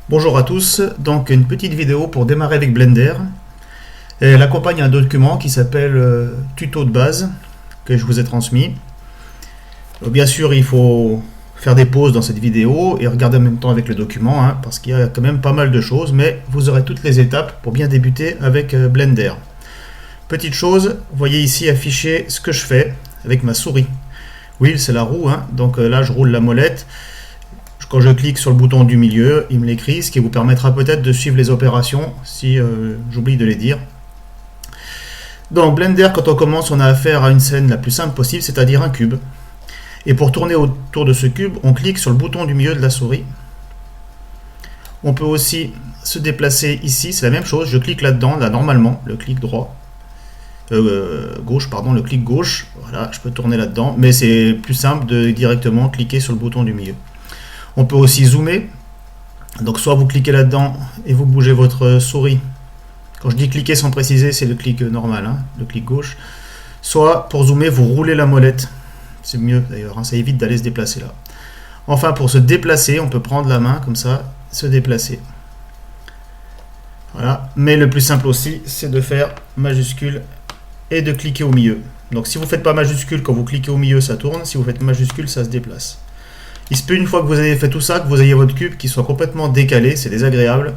Bonjour à tous, donc une petite vidéo pour démarrer avec Blender. Elle accompagne un document qui s'appelle tuto de base que je vous ai transmis. Bien sûr, il faut faire des pauses dans cette vidéo et regarder en même temps avec le document, parce qu'il y a quand même pas mal de choses, mais vous aurez toutes les étapes pour bien débuter avec Blender. Petite chose, vous voyez ici affiché ce que je fais avec ma souris. Wheel, c'est la roue, donc là je roule la molette. Quand je clique sur le bouton du milieu, il me l'écrit, ce qui vous permettra peut-être de suivre les opérations si j'oublie de les dire. Dans Blender, quand on commence, on a affaire à une scène la plus simple possible, c'est-à-dire un cube. Et pour tourner autour de ce cube, on clique sur le bouton du milieu de la souris. On peut aussi se déplacer ici, c'est la même chose, je clique là-dedans, là normalement, le clic droit. Gauche, pardon, le clic gauche, voilà, je peux tourner là-dedans, mais c'est plus simple de directement cliquer sur le bouton du milieu. On peut aussi zoomer, donc soit vous cliquez là-dedans et vous bougez votre souris. Quand je dis cliquer sans préciser, c'est le clic normal, le clic gauche. Soit pour zoomer, vous roulez la molette, c'est mieux d'ailleurs, ça évite d'aller se déplacer là. Enfin, pour se déplacer, on peut prendre la main comme ça, se déplacer. Voilà, mais le plus simple aussi, c'est de faire majuscule et de cliquer au milieu. Donc si vous ne faites pas majuscule, quand vous cliquez au milieu, ça tourne, si vous faites majuscule, ça se déplace. Il se peut une fois que vous avez fait tout ça, que vous ayez votre cube qui soit complètement décalé, c'est désagréable.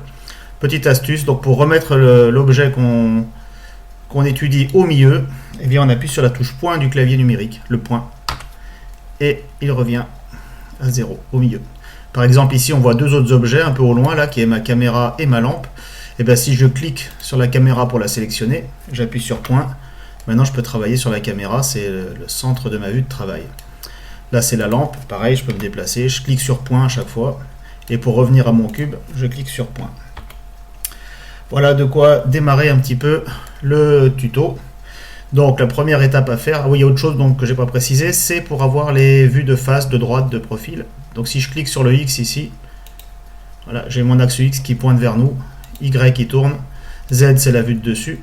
Petite astuce, donc pour remettre l'objet qu'on étudie au milieu, eh bien on appuie sur la touche point du clavier numérique, le point, et il revient à 0 au milieu. Par exemple ici on voit deux autres objets un peu au loin là, qui est ma caméra et ma lampe. Et bien si je clique sur la caméra pour la sélectionner, j'appuie sur point, maintenant je peux travailler sur la caméra, c'est le centre de ma vue de travail. Là c'est la lampe, pareil, je peux me déplacer, je clique sur point à chaque fois. Et pour revenir à mon cube, je clique sur point. Voilà de quoi démarrer un petit peu le tuto. Donc la première étape à faire, oui il y a autre chose donc, que je n'ai pas précisé, c'est pour avoir les vues de face, de droite, de profil. Donc si je clique sur le X ici, voilà, j'ai mon axe X qui pointe vers nous, Y qui tourne, Z c'est la vue de dessus.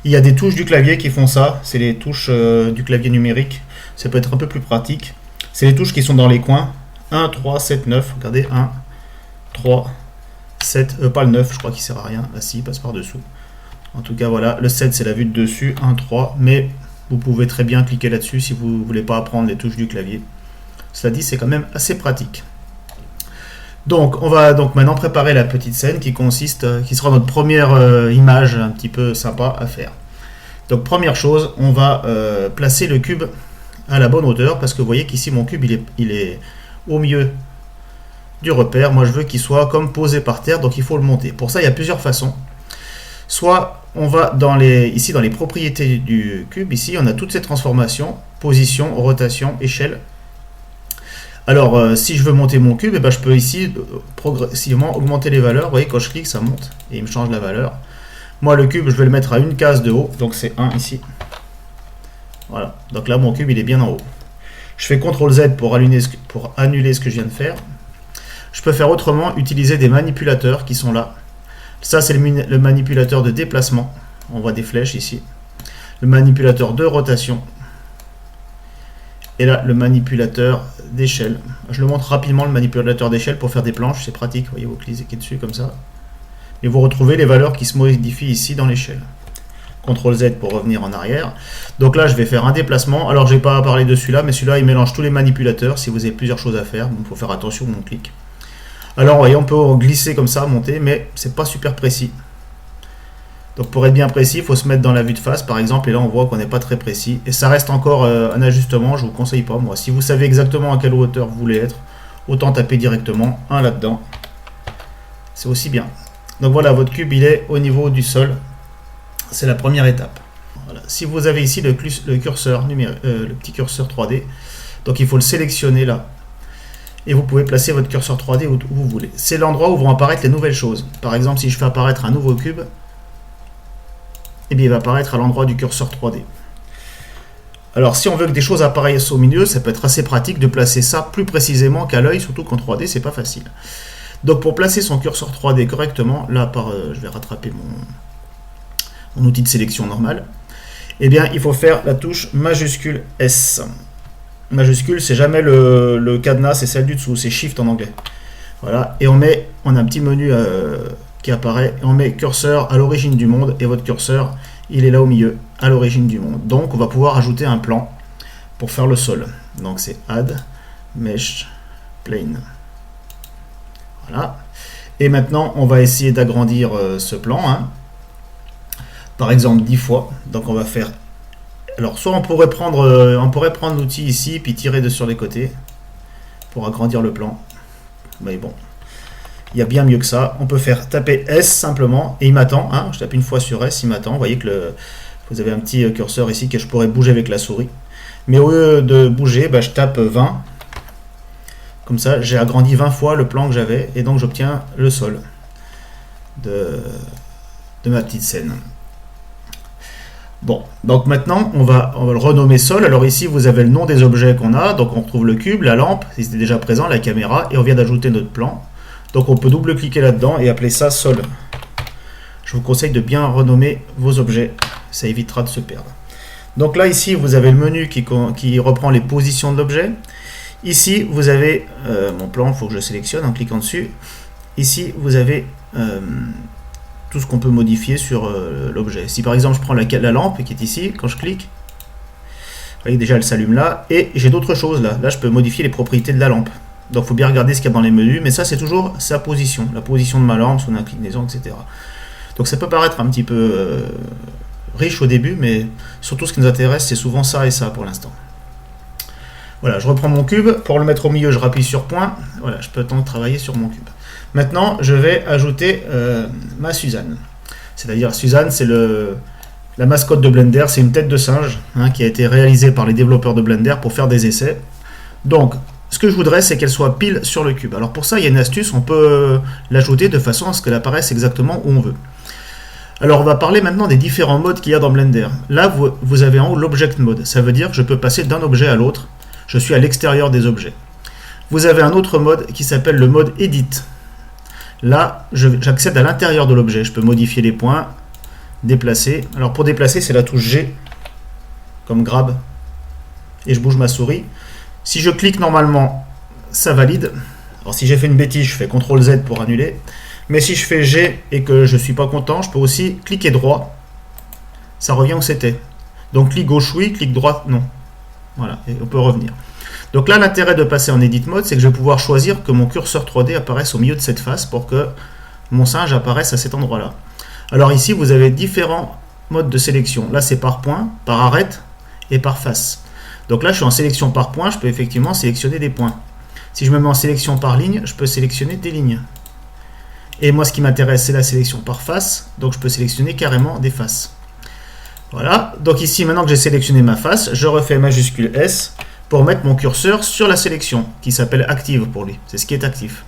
Il y a des touches du clavier qui font ça, c'est les touches du clavier numérique, ça peut être un peu plus pratique. C'est les touches qui sont dans les coins. 1, 3, 7, 9. Regardez, 1, 3, 7. Pas le 9, je crois qu'il sert à rien. Là, si, il passe par-dessous. En tout cas, voilà. Le 7, c'est la vue de dessus. 1, 3. Mais vous pouvez très bien cliquer là-dessus si vous ne voulez pas apprendre les touches du clavier. Cela dit, c'est quand même assez pratique. Donc, on va donc maintenant préparer la petite scène qui sera notre première image un petit peu sympa à faire. Donc, première chose, on va placer le cube à la bonne hauteur, parce que vous voyez qu'ici mon cube il est au milieu du repère. Moi je veux qu'il soit comme posé par terre, donc il faut le monter. Pour ça il y a plusieurs façons. Soit on va ici dans les propriétés du cube, ici on a toutes ces transformations, position, rotation, échelle. Alors si je veux monter mon cube, je peux ici progressivement augmenter les valeurs. Vous voyez quand je clique ça monte et il me change la valeur. Moi le cube je vais le mettre à une case de haut, donc c'est 1 ici. Voilà, donc là mon cube il est bien en haut. Je fais CTRL Z pour annuler ce que je viens de faire. Je peux faire autrement, utiliser des manipulateurs qui sont là. Ça c'est le manipulateur de déplacement. On voit des flèches ici. Le manipulateur de rotation. Et là le manipulateur d'échelle. Je le montre rapidement le manipulateur d'échelle pour faire des planches, c'est pratique. Vous voyez, vous cliquez dessus comme ça. Et vous retrouvez les valeurs qui se modifient ici dans l'échelle. CTRL Z pour revenir en arrière. Donc là je vais faire un déplacement. Alors je n'ai pas parlé de celui-là, mais celui-là il mélange tous les manipulateurs si vous avez plusieurs choses à faire. Donc il faut faire attention où on clique. Alors vous voyez, on peut glisser comme ça, monter, mais c'est pas super précis. Donc pour être bien précis, il faut se mettre dans la vue de face par exemple, et là on voit qu'on n'est pas très précis. Et ça reste encore un ajustement, je ne vous conseille pas moi. Si vous savez exactement à quelle hauteur vous voulez être, autant taper directement un là-dedans. C'est aussi bien. Donc voilà, votre cube il est au niveau du sol. C'est la première étape. Voilà. Si vous avez ici le curseur numérique, le petit curseur 3D, donc il faut le sélectionner là. Et vous pouvez placer votre curseur 3D où vous voulez. C'est l'endroit où vont apparaître les nouvelles choses. Par exemple, si je fais apparaître un nouveau cube, eh bien, il va apparaître à l'endroit du curseur 3D. Alors, si on veut que des choses apparaissent au milieu, ça peut être assez pratique de placer ça plus précisément qu'à l'œil, surtout qu'en 3D, c'est pas facile. Donc, pour placer son curseur 3D correctement, là, je vais rattraper mon outil de sélection normal, eh bien il faut faire la touche majuscule S. Majuscule, c'est jamais le cadenas, c'est celle du dessous, c'est Shift en anglais. Voilà, et on a un petit menu qui apparaît, et on met curseur à l'origine du monde, et votre curseur, il est là au milieu, à l'origine du monde. Donc on va pouvoir ajouter un plan pour faire le sol. Donc c'est Add, Mesh, Plane. Voilà. Et maintenant, on va essayer d'agrandir ce plan. Hein. Par exemple, 10 fois. Donc on va faire... Alors soit on pourrait prendre l'outil ici, puis tirer sur les côtés pour agrandir le plan. Mais bon, il y a bien mieux que ça. On peut faire taper S simplement, et il m'attend. Hein. Je tape une fois sur S, il m'attend. Vous voyez que vous avez un petit curseur ici que je pourrais bouger avec la souris. Mais au lieu de bouger, bah, je tape 20. Comme ça, j'ai agrandi 20 fois le plan que j'avais, et donc j'obtiens le sol de ma petite scène. Bon, donc maintenant, on va le renommer sol. Alors ici, vous avez le nom des objets qu'on a. Donc on retrouve le cube, la lampe, si c'était déjà présent, la caméra, et on vient d'ajouter notre plan. Donc on peut double-cliquer là-dedans et appeler ça sol. Je vous conseille de bien renommer vos objets, ça évitera de se perdre. Donc là, ici, vous avez le menu qui reprend les positions de l'objet. Ici, vous avez mon plan, il faut que je sélectionne en cliquant dessus. Ici, vous avez tout ce qu'on peut modifier sur l'objet. Si par exemple, je prends la lampe qui est ici, quand je clique, vous voyez déjà, elle s'allume là. Et j'ai d'autres choses là. Là, je peux modifier les propriétés de la lampe. Donc, il faut bien regarder ce qu'il y a dans les menus. Mais ça, c'est toujours sa position. La position de ma lampe, son inclinaison, etc. Donc, ça peut paraître un petit peu riche au début, mais surtout, ce qui nous intéresse, c'est souvent ça et ça pour l'instant. Voilà, je reprends mon cube. Pour le mettre au milieu, je rappuie sur point. Voilà, je peux travailler sur mon cube. Maintenant, je vais ajouter ma Suzanne. C'est-à-dire, Suzanne, c'est la mascotte de Blender. C'est une tête de singe qui a été réalisée par les développeurs de Blender pour faire des essais. Donc, ce que je voudrais, c'est qu'elle soit pile sur le cube. Alors pour ça, il y a une astuce. On peut l'ajouter de façon à ce qu'elle apparaisse exactement où on veut. Alors, on va parler maintenant des différents modes qu'il y a dans Blender. Là, vous avez en haut l'Object Mode. Ça veut dire que je peux passer d'un objet à l'autre. Je suis à l'extérieur des objets. Vous avez un autre mode qui s'appelle le mode Edit. Là, j'accède à l'intérieur de l'objet. Je peux modifier les points, déplacer. Alors pour déplacer, c'est la touche G, comme grab. Et je bouge ma souris. Si je clique normalement, ça valide. Alors si j'ai fait une bêtise, je fais CTRL Z pour annuler. Mais si je fais G et que je ne suis pas content, je peux aussi cliquer droit. Ça revient où c'était. Donc clic gauche oui, clic droit non. Voilà, et on peut revenir. Donc là, l'intérêt de passer en Edit Mode, c'est que je vais pouvoir choisir que mon curseur 3D apparaisse au milieu de cette face pour que mon singe apparaisse à cet endroit-là. Alors ici, vous avez différents modes de sélection. Là, c'est par point, par arête et par face. Donc là, je suis en sélection par point, je peux effectivement sélectionner des points. Si je me mets en sélection par ligne, je peux sélectionner des lignes. Et moi, ce qui m'intéresse, c'est la sélection par face, donc je peux sélectionner carrément des faces. Voilà, donc ici, maintenant que j'ai sélectionné ma face, je refais majuscule S pour mettre mon curseur sur la sélection, qui s'appelle active pour lui, c'est ce qui est actif.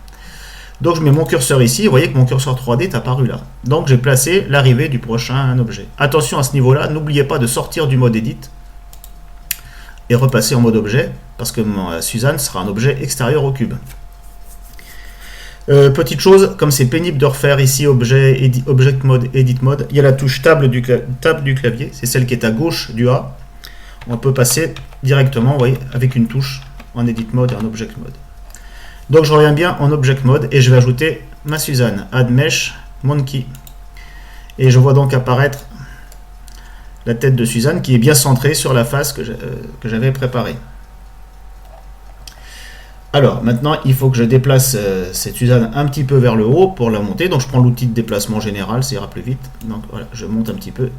Donc je mets mon curseur ici, vous voyez que mon curseur 3D est apparu là. Donc j'ai placé l'arrivée du prochain objet. Attention à ce niveau-là, n'oubliez pas de sortir du mode Edit et repasser en mode objet, parce que Suzanne sera un objet extérieur au cube. Petite chose, comme c'est pénible de refaire ici Object Mode, Edit Mode, il y a la touche Tab du clavier, c'est celle qui est à gauche du A. On peut passer directement, vous voyez, avec une touche en Edit Mode et en Object Mode. Donc je reviens bien en Object Mode et je vais ajouter ma Suzanne, Add Mesh, Monkey. Et je vois donc apparaître la tête de Suzanne qui est bien centrée sur la face que j'avais préparée. Alors maintenant, il faut que je déplace cette Suzanne un petit peu vers le haut pour la monter. Donc je prends l'outil de déplacement général, ça ira plus vite. Donc voilà, je monte un petit peu.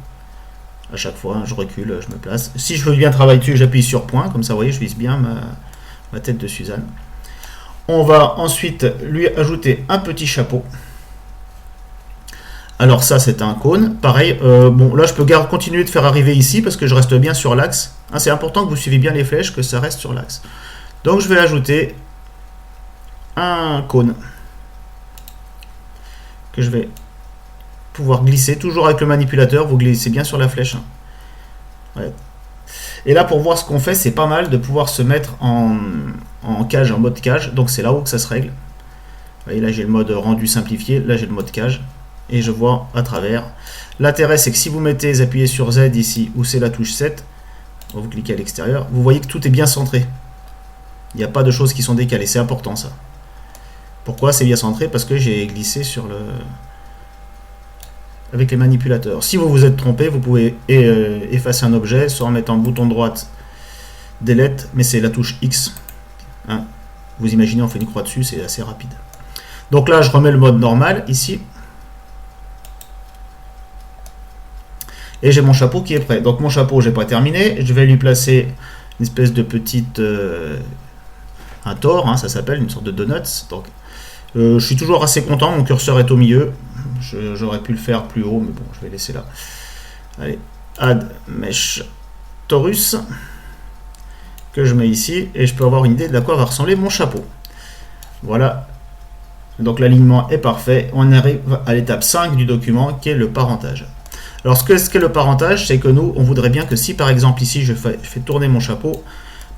À chaque fois, je recule, je me place. Si je veux bien travailler dessus, j'appuie sur point. Comme ça, vous voyez, je vise bien ma tête de Suzanne. On va ensuite lui ajouter un petit chapeau. Alors ça, c'est un cône. Pareil, bon, là, je peux continuer de faire arriver ici parce que je reste bien sur l'axe. Hein, c'est important que vous suivez bien les flèches, que ça reste sur l'axe. Donc, je vais ajouter un cône que je vais pouvoir glisser. Toujours avec le manipulateur, vous glissez bien sur la flèche. Ouais. Et là, pour voir ce qu'on fait, c'est pas mal de pouvoir se mettre en cage, en mode cage. Donc, c'est là-haut que ça se règle. Vous voyez, là, j'ai le mode rendu simplifié. Là, j'ai le mode cage. Et je vois à travers. L'intérêt, c'est que si vous appuyez sur Z ici, ou c'est la touche 7, vous cliquez à l'extérieur, vous voyez que tout est bien centré. Il n'y a pas de choses qui sont décalées. C'est important, ça. Pourquoi c'est bien centré? Parce que j'ai glissé sur le... avec les manipulateurs. Si vous vous êtes trompé, vous pouvez effacer un objet, soit en mettant bouton droite, delete, mais c'est la touche X. Hein. Vous imaginez, on fait une croix dessus, c'est assez rapide. Donc là, je remets le mode normal, ici. Et j'ai mon chapeau qui est prêt. Donc mon chapeau, j'ai pas terminé. Je vais lui placer une espèce de petite... un tore, hein, ça s'appelle, une sorte de donuts. Donc, je suis toujours assez content, mon curseur est au milieu. J'aurais pu le faire plus haut, mais bon, je vais laisser là. Allez, add mesh torus, que je mets ici, et je peux avoir une idée de à quoi va ressembler mon chapeau. Voilà. Donc l'alignement est parfait. On arrive à l'étape 5 du document, qui est le parentage. Alors, ce qu'est le parentage, c'est que nous, on voudrait bien que si, par exemple, ici, je fais tourner mon chapeau,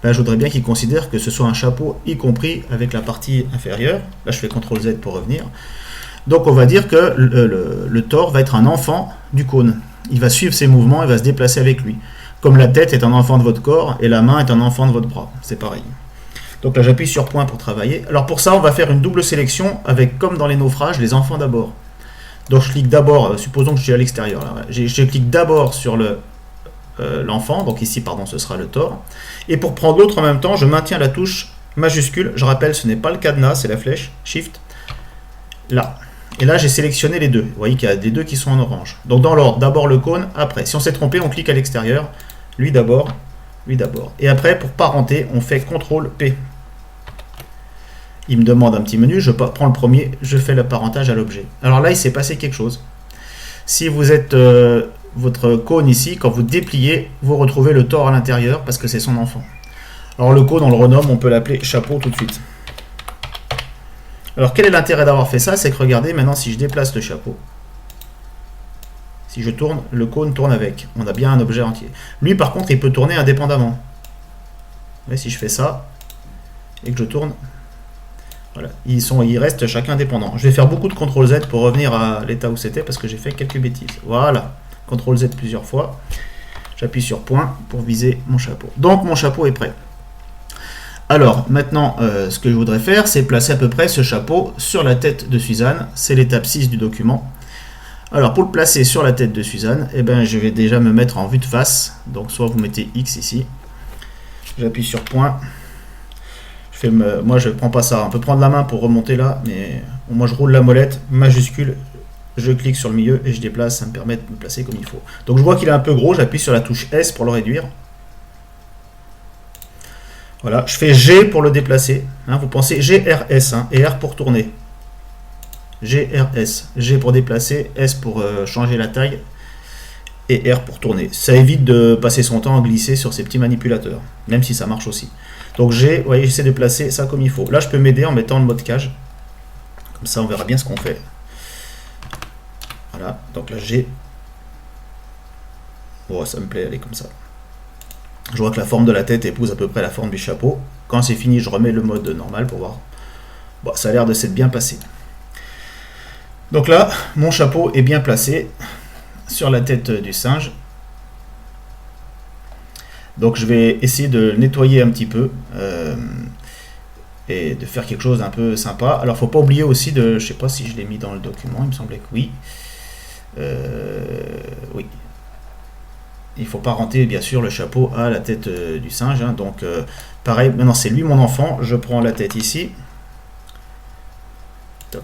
ben, je voudrais bien qu'il considère que ce soit un chapeau, y compris avec la partie inférieure. Là, je fais CTRL Z pour revenir. Donc, on va dire que le tore va être un enfant du cône. Il va suivre ses mouvements, il va se déplacer avec lui. Comme la tête est un enfant de votre corps et la main est un enfant de votre bras. C'est pareil. Donc là, j'appuie sur point pour travailler. Alors, pour ça, on va faire une double sélection avec, comme dans les naufrages, les enfants d'abord. Donc, je clique d'abord, supposons que je suis à l'extérieur. Je clique d'abord sur l'enfant, donc ici, pardon, ce sera le tore. Et pour prendre l'autre en même temps, je maintiens la touche majuscule. Je rappelle, ce n'est pas le cadenas, c'est la flèche, Shift, là. Et là, j'ai sélectionné les deux. Vous voyez qu'il y a des deux qui sont en orange. Donc, dans l'ordre, d'abord le cône, après. Si on s'est trompé, on clique à l'extérieur. Lui d'abord, lui d'abord. Et après, pour parenter, on fait CTRL P. Il me demande un petit menu, je prends le premier, je fais le parentage à l'objet. Alors là, il s'est passé quelque chose. Si vous êtes votre cône ici, quand vous dépliez, vous retrouvez le tore à l'intérieur parce que c'est son enfant. Alors le cône, on le renomme, on peut l'appeler chapeau tout de suite. Alors quel est l'intérêt d'avoir fait ça? C'est que regardez, maintenant si je déplace le chapeau, si je tourne, le cône tourne avec. On a bien un objet entier. Lui par contre, il peut tourner indépendamment. Mais si je fais ça, et que je tourne, voilà, ils restent chacun indépendants. Je vais faire beaucoup de CTRL Z pour revenir à l'état où c'était parce que j'ai fait quelques bêtises. Voilà, CTRL Z plusieurs fois. J'appuie sur point pour viser mon chapeau. Donc mon chapeau est prêt. Alors maintenant, ce que je voudrais faire, c'est placer à peu près ce chapeau sur la tête de Suzanne. C'est l'étape 6 du document. Alors pour le placer sur la tête de Suzanne, eh ben, je vais déjà me mettre en vue de face. Donc soit vous mettez X ici. J'appuie sur point. Moi je ne prends pas ça. On peut prendre la main pour remonter là, mais moi je roule la molette, majuscule. Je clique sur le milieu et je déplace. Ça me permet de me placer comme il faut. Donc je vois qu'il est un peu gros. J'appuie sur la touche S pour le réduire. Voilà, je fais G pour le déplacer. Hein, vous pensez GRS hein, et R pour tourner. GRS. G pour déplacer, S pour changer la taille et R pour tourner. Ça évite de passer son temps à glisser sur ces petits manipulateurs, même si ça marche aussi. Donc G, vous voyez, j'essaie de placer ça comme il faut. Là, je peux m'aider en mettant le mode cage. Comme ça, on verra bien ce qu'on fait. Voilà, donc là, G. Bon, ça me plaît, elle est comme ça. Je vois que la forme de la tête épouse à peu près la forme du chapeau. Quand c'est fini, je remets le mode normal pour voir. Bon, ça a l'air de s'être bien passé. Donc là, mon chapeau est bien placé sur la tête du singe. Donc je vais essayer de le nettoyer un petit peu et de faire quelque chose d'un peu sympa. Alors il ne faut pas oublier aussi de... Je sais pas si je l'ai mis dans le document, il me semblait que oui. Oui. Il ne faut pas renter bien sûr le chapeau à la tête du singe. Hein. Donc pareil, maintenant c'est lui mon enfant. Je prends la tête ici. Toc.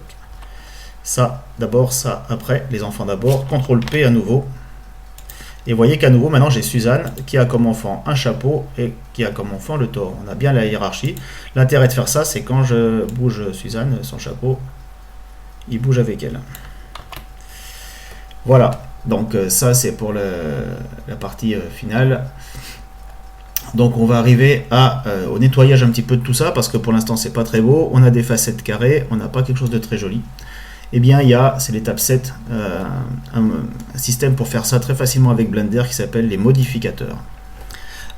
Ça d'abord, ça après, les enfants d'abord. CTRL P à nouveau. Et vous voyez qu'à nouveau maintenant j'ai Suzanne qui a comme enfant un chapeau et qui a comme enfant le tore. On a bien la hiérarchie. L'intérêt de faire ça, c'est quand je bouge Suzanne, son chapeau, il bouge avec elle. Voilà. Donc ça c'est pour la partie finale. Donc on va arriver au nettoyage un petit peu de tout ça parce que pour l'instant c'est pas très beau. On a des facettes carrées, on n'a pas quelque chose de très joli. Eh bien c'est l'étape 7, un système pour faire ça très facilement avec Blender qui s'appelle les modificateurs.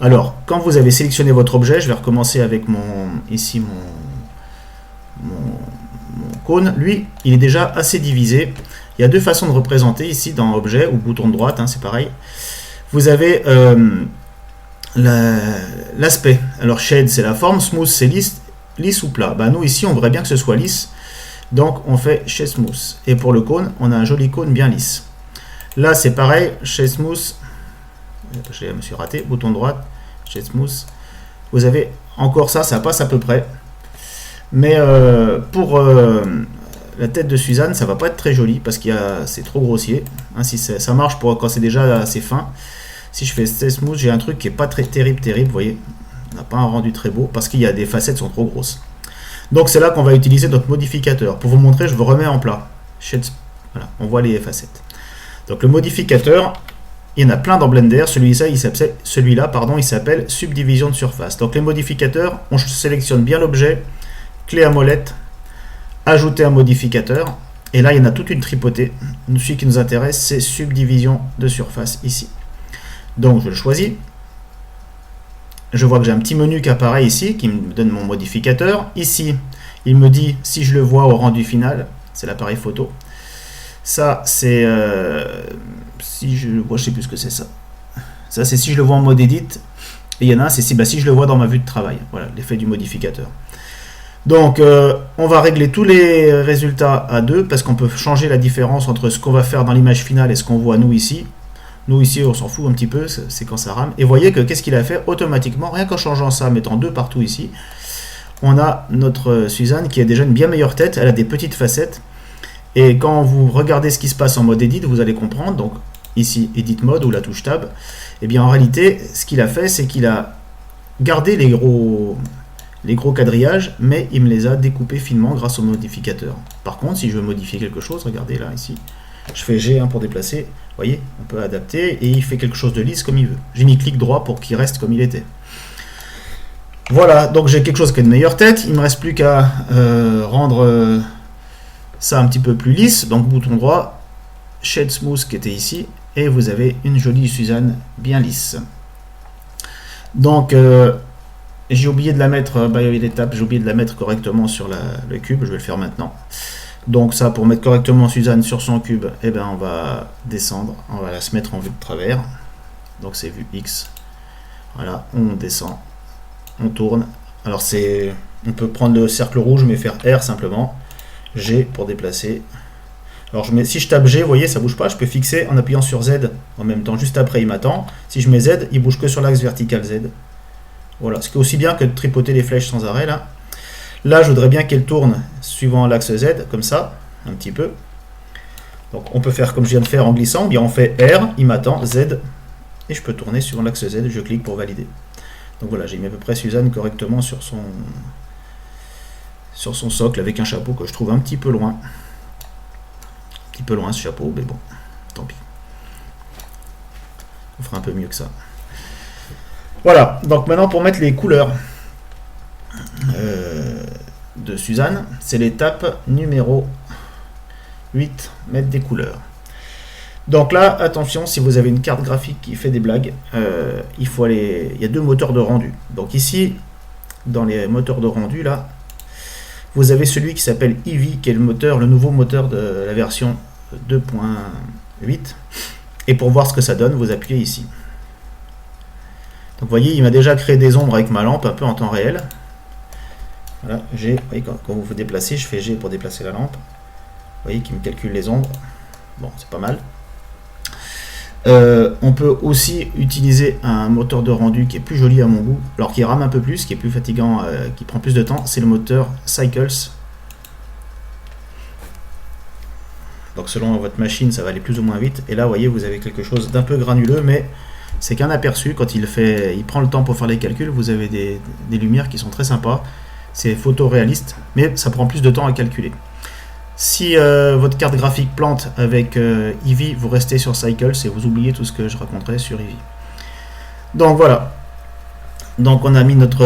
Alors quand vous avez sélectionné votre objet, je vais recommencer avec mon cône. Lui il est déjà assez divisé. Il y a deux façons de représenter ici dans objet ou bouton de droite, hein, c'est pareil. Vous avez l'aspect. Alors shade c'est la forme, smooth c'est lisse ou plat. Ben, nous ici on voudrait bien que ce soit lisse. Donc on fait chez Smooth. Et pour le cône, on a un joli cône bien lisse. Là c'est pareil, chez Smooth, je me suis raté, bouton droite, chez Smooth. Vous avez encore ça, ça passe à peu près. Mais pour la tête de Suzanne, ça va pas être très joli parce que c'est trop grossier. Hein, si ça marche pour quand c'est déjà assez fin. Si je fais Smooth, j'ai un truc qui est pas très terrible, vous voyez. On n'a pas un rendu très beau parce qu'il y a des facettes qui sont trop grosses. Donc c'est là qu'on va utiliser notre modificateur. Pour vous montrer, je vous remets en plat. Voilà, on voit les facettes. Donc le modificateur, il y en a plein dans Blender. Celui-là, il s'appelle subdivision de surface. Donc les modificateurs, on sélectionne bien l'objet, clé à molette, ajouter un modificateur. Et là, il y en a toute une tripotée. Celui qui nous intéresse, c'est subdivision de surface ici. Donc je le choisis. Je vois que j'ai un petit menu qui apparaît ici, qui me donne mon modificateur. Ici, il me dit si je le vois au rendu final, c'est l'appareil photo. Ça, c'est si je le vois, je sais plus ce que c'est ça. Ça, c'est si je le vois en mode edit. Et il y en a un, c'est si je le vois dans ma vue de travail. Voilà, l'effet du modificateur. Donc, on va régler tous les résultats à 2 parce qu'on peut changer la différence entre ce qu'on va faire dans l'image finale et ce qu'on voit nous ici. Nous ici, on s'en fout un petit peu, c'est quand ça rame. Et voyez que qu'est-ce qu'il a fait automatiquement, rien qu'en changeant ça, mettant 2 partout ici, on a notre Suzanne qui a déjà une bien meilleure tête, elle a des petites facettes. Et quand vous regardez ce qui se passe en mode edit, vous allez comprendre. Donc ici, edit mode ou la touche tab, et bien en réalité, ce qu'il a fait, c'est qu'il a gardé les gros quadrillages, mais il me les a découpés finement grâce au modificateur. Par contre, si je veux modifier quelque chose, regardez là, ici, je fais G1 pour déplacer, vous voyez, on peut adapter, et il fait quelque chose de lisse comme il veut. J'ai mis clic droit pour qu'il reste comme il était. Voilà, donc j'ai quelque chose qui a une meilleure tête, il ne me reste plus qu'à rendre ça un petit peu plus lisse, donc bouton droit, Shade Smooth qui était ici, et vous avez une jolie Suzanne bien lisse. Donc, j'ai oublié de la mettre, j'ai oublié de la mettre correctement sur le cube, je vais le faire maintenant. Donc ça, pour mettre correctement Suzanne sur son cube, eh ben, on va descendre, on va la se mettre en vue de travers. Donc c'est vue X. Voilà, on descend, on tourne. Alors on peut prendre le cercle rouge, mais faire R simplement. G pour déplacer. Alors si je tape G, vous voyez, ça bouge pas. Je peux fixer en appuyant sur Z en même temps. Juste après, il m'attend. Si je mets Z, il bouge que sur l'axe vertical Z. Voilà, ce qui est aussi bien que de tripoter les flèches sans arrêt là. Là, je voudrais bien qu'elle tourne suivant l'axe Z, comme ça, un petit peu. Donc, on peut faire comme je viens de faire en glissant. Bien, on fait R, il m'attend, Z, et je peux tourner suivant l'axe Z. Je clique pour valider. Donc voilà, j'ai mis à peu près Suzanne correctement sur son socle avec un chapeau que je trouve un petit peu loin. Un petit peu loin ce chapeau, mais bon, tant pis. On fera un peu mieux que ça. Voilà, donc maintenant pour mettre les couleurs de Suzanne, c'est l'étape numéro 8, mettre des couleurs. Donc là, attention, si vous avez une carte graphique qui fait des blagues, il y a 2 moteurs de rendu. Donc ici, dans les moteurs de rendu, là, vous avez celui qui s'appelle Eevee, qui est le nouveau moteur de la version 2.8. Et pour voir ce que ça donne, vous appuyez ici. Donc vous voyez, il m'a déjà créé des ombres avec ma lampe, un peu en temps réel. Voilà, G, vous voyez, quand vous vous déplacez, je fais G pour déplacer la lampe. Vous voyez qu'il me calcule les ombres. Bon, c'est pas mal. On peut aussi utiliser un moteur de rendu qui est plus joli à mon goût, alors qui rame un peu plus, qui est plus fatigant, qui prend plus de temps, c'est le moteur Cycles. Donc selon votre machine, ça va aller plus ou moins vite. Et là, vous voyez, vous avez quelque chose d'un peu granuleux, mais c'est qu'un aperçu. Quand il prend le temps pour faire les calculs, vous avez des lumières qui sont très sympas. C'est photoréaliste, mais ça prend plus de temps à calculer. Si votre carte graphique plante avec Eevee, vous restez sur Cycles et vous oubliez tout ce que je raconterai sur Eevee. Donc voilà. Donc on a mis notre...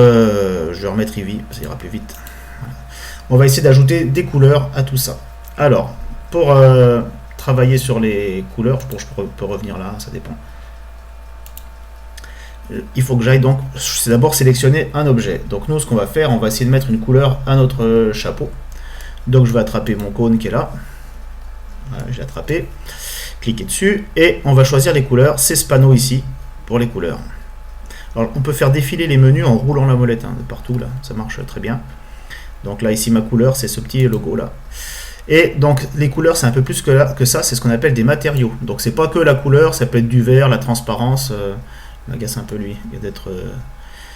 je vais remettre Eevee, ça ira plus vite. Voilà. On va essayer d'ajouter des couleurs à tout ça. Alors, pour travailler sur les couleurs, je peux revenir là, ça dépend. Il faut que j'aille donc d'abord sélectionner un objet. Donc nous, ce qu'on va faire, on va essayer de mettre une couleur à notre chapeau. Donc je vais attraper mon cône qui est là. Voilà, j'ai attrapé. Cliquez dessus et on va choisir les couleurs. C'est ce panneau ici pour les couleurs. Alors on peut faire défiler les menus en roulant la molette de partout là. Ça marche très bien. Donc là ici ma couleur c'est ce petit logo là. Et donc les couleurs, c'est un peu plus que ça, c'est ce qu'on appelle des matériaux. Donc c'est pas que la couleur, ça peut être du vert, la transparence. M'agace un peu lui, il y a d'être...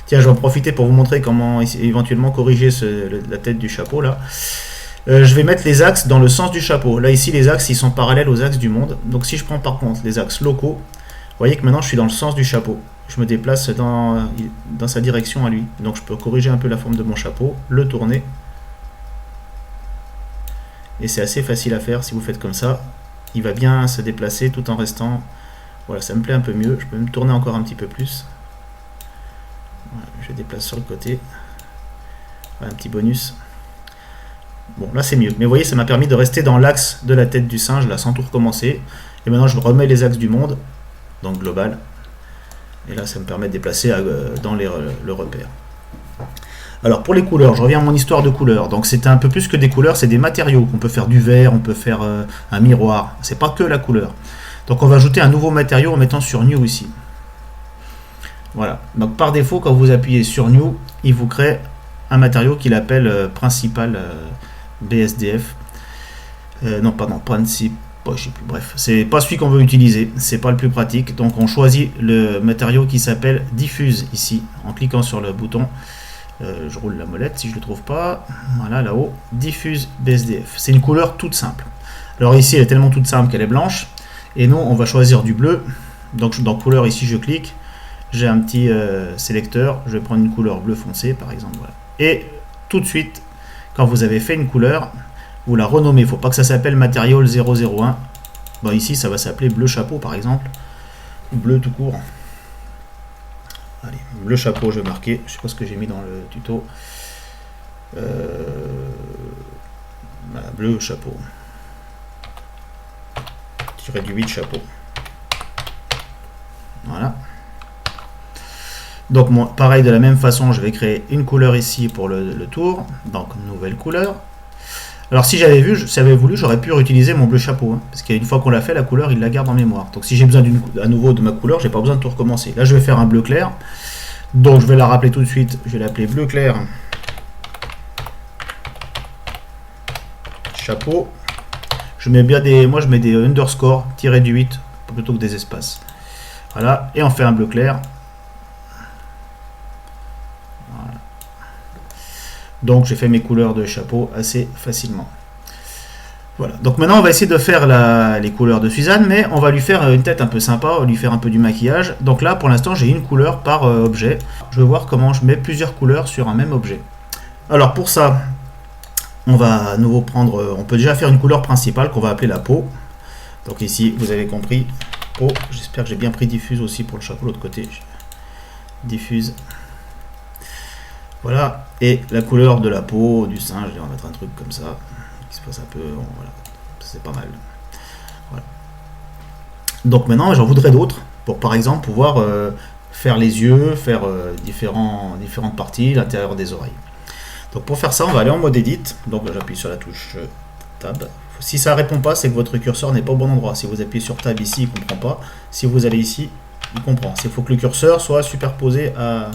Tiens, je vais en profiter pour vous montrer comment éventuellement corriger la tête du chapeau là. Je vais mettre les axes dans le sens du chapeau. Là ici les axes ils sont parallèles aux axes du monde. Donc si je prends par contre les axes locaux, vous voyez que maintenant je suis dans le sens du chapeau. Je me déplace dans sa direction à lui. Donc je peux corriger un peu la forme de mon chapeau, le tourner. Et c'est assez facile à faire si vous faites comme ça. Il va bien se déplacer tout en restant... Voilà, ça me plaît un peu mieux. Je peux me tourner encore un petit peu plus. Voilà, je déplace sur le côté. Voilà, un petit bonus. Bon, là c'est mieux. Mais vous voyez, ça m'a permis de rester dans l'axe de la tête du singe, là, sans tout recommencer. Et maintenant, je remets les axes du monde, donc global. Et là, ça me permet de déplacer dans le repère. Alors, pour les couleurs, je reviens à mon histoire de couleurs. Donc, c'est un peu plus que des couleurs, c'est des matériaux. On peut faire du verre, on peut faire un miroir. C'est pas que la couleur. Donc, on va ajouter un nouveau matériau en mettant sur New ici. Voilà. Donc, par défaut, quand vous appuyez sur New, il vous crée un matériau qu'il appelle principal BSDF. Non, pardon, principal. Oh, je sais plus, bref, c'est pas celui qu'on veut utiliser, c'est pas le plus pratique. Donc, on choisit le matériau qui s'appelle diffuse ici, en cliquant sur le bouton. Je roule la molette si je ne le trouve pas. Voilà, là-haut, diffuse BSDF. C'est une couleur toute simple. Alors ici, elle est tellement toute simple qu'elle est blanche. Et nous, on va choisir du bleu. Donc dans couleur, ici, je clique. J'ai un petit sélecteur. Je vais prendre une couleur bleu foncé, par exemple. Voilà. Et tout de suite, quand vous avez fait une couleur, vous la renommez. Il ne faut pas que ça s'appelle Material 001. Bon, ici, ça va s'appeler bleu chapeau, par exemple. Ou bleu tout court. Allez, bleu chapeau, je vais marquer. Je sais pas ce que j'ai mis dans le tuto. Voilà, bleu chapeau. Tiré du 8 chapeau. Voilà. Donc, moi, pareil, de la même façon, je vais créer une couleur ici pour le tour. Donc, nouvelle couleur. Alors, si j'avais voulu, j'aurais pu réutiliser mon bleu chapeau. Hein, parce qu'une fois qu'on l'a fait, la couleur, il la garde en mémoire. Donc, si j'ai besoin à nouveau de ma couleur, j'ai pas besoin de tout recommencer. Là, je vais faire un bleu clair. Donc, je vais la rappeler tout de suite. Je vais l'appeler bleu clair. Chapeau. Je mets bien moi, je mets des underscores, tiré du 8, plutôt que des espaces. Voilà. Et on fait un bleu clair. Voilà. Donc, j'ai fait mes couleurs de chapeau assez facilement. Voilà. Donc maintenant, on va essayer de faire les couleurs de Suzanne, mais on va lui faire une tête un peu sympa, on va lui faire un peu du maquillage. Donc là, pour l'instant, j'ai une couleur par objet. Je vais voir comment je mets plusieurs couleurs sur un même objet. Alors pour ça, on va à nouveau prendre... on peut déjà faire une couleur principale qu'on va appeler la peau. Donc ici, vous avez compris, peau. J'espère que j'ai bien pris diffuse aussi pour le chapeau de l'autre côté. Diffuse. Voilà. Et la couleur de la peau du singe, on va mettre un truc comme ça. Qui se passe un peu... Bon, voilà. C'est pas mal. Voilà. Donc maintenant, j'en voudrais d'autres. Pour par exemple pouvoir faire les yeux, faire différentes parties, l'intérieur des oreilles. Donc pour faire ça, on va aller en mode Edit. Donc j'appuie sur la touche Tab. Si ça ne répond pas, c'est que votre curseur n'est pas au bon endroit. Si vous appuyez sur Tab ici, il ne comprend pas. Si vous allez ici, il comprend. Il faut que le curseur soit superposé à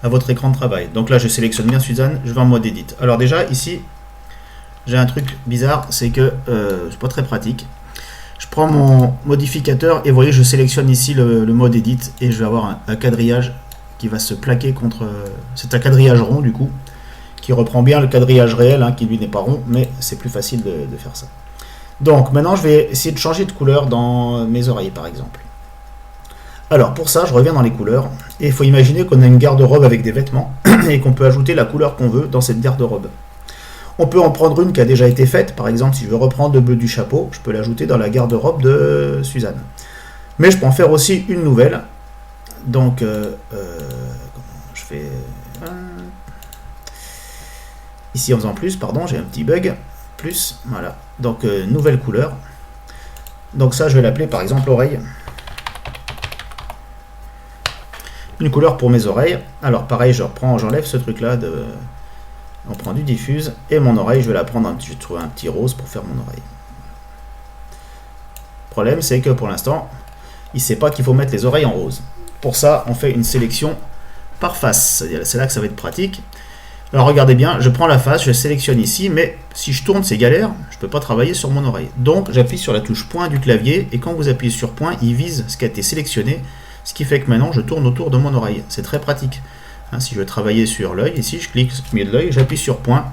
votre écran de travail. Donc là, je sélectionne bien Suzanne, je vais en mode Edit. Alors déjà, ici, j'ai un truc bizarre, c'est que c'est pas très pratique. Je prends mon modificateur et vous voyez, je sélectionne ici le mode Edit et je vais avoir un quadrillage qui va se plaquer contre... c'est un quadrillage rond du coup, qui reprend bien le quadrillage réel, hein, qui lui n'est pas rond, mais c'est plus facile de faire ça. Donc maintenant, je vais essayer de changer de couleur dans mes oreilles par exemple. Alors pour ça, je reviens dans les couleurs, et il faut imaginer qu'on a une garde-robe avec des vêtements, et qu'on peut ajouter la couleur qu'on veut dans cette garde-robe. On peut en prendre une qui a déjà été faite, par exemple si je veux reprendre le bleu du chapeau, je peux l'ajouter dans la garde-robe de Suzanne. Mais je peux en faire aussi une nouvelle, donc je fais... Ici en faisant plus, pardon, j'ai un petit bug, plus, voilà, donc nouvelle couleur. Donc ça je vais l'appeler par exemple oreille. Une couleur pour mes oreilles. Alors pareil, j'enlève ce truc là, on prend du diffuse, et mon oreille, je vais la prendre, je vais trouver un petit rose pour faire mon oreille. Le problème c'est que pour l'instant, il ne sait pas qu'il faut mettre les oreilles en rose. Pour ça, on fait une sélection par face, c'est là que ça va être pratique. Alors regardez bien, je prends la face, je sélectionne ici, mais si je tourne, c'est galère, je ne peux pas travailler sur mon oreille. Donc j'appuie sur la touche point du clavier, et quand vous appuyez sur point, il vise ce qui a été sélectionné, ce qui fait que maintenant je tourne autour de mon oreille. C'est très pratique. Hein, si je veux travailler sur l'œil, ici je clique au milieu de l'œil, j'appuie sur point,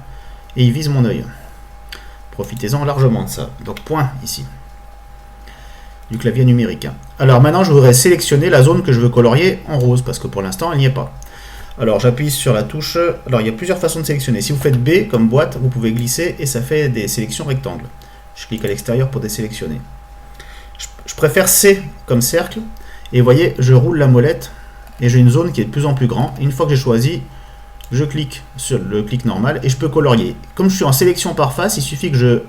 et il vise mon œil. Profitez-en largement de ça. Donc point ici, du clavier numérique. Alors maintenant je voudrais sélectionner la zone que je veux colorier en rose, parce que pour l'instant elle n'y est pas. Alors j'appuie sur la touche, alors il y a plusieurs façons de sélectionner. Si vous faites B comme boîte, vous pouvez glisser et ça fait des sélections rectangles. Je clique à l'extérieur pour désélectionner. Je préfère C comme cercle, et vous voyez, je roule la molette et j'ai une zone qui est de plus en plus grande. Une fois que j'ai choisi, je clique sur le clic normal et je peux colorier. Comme je suis en sélection par face, il suffit que je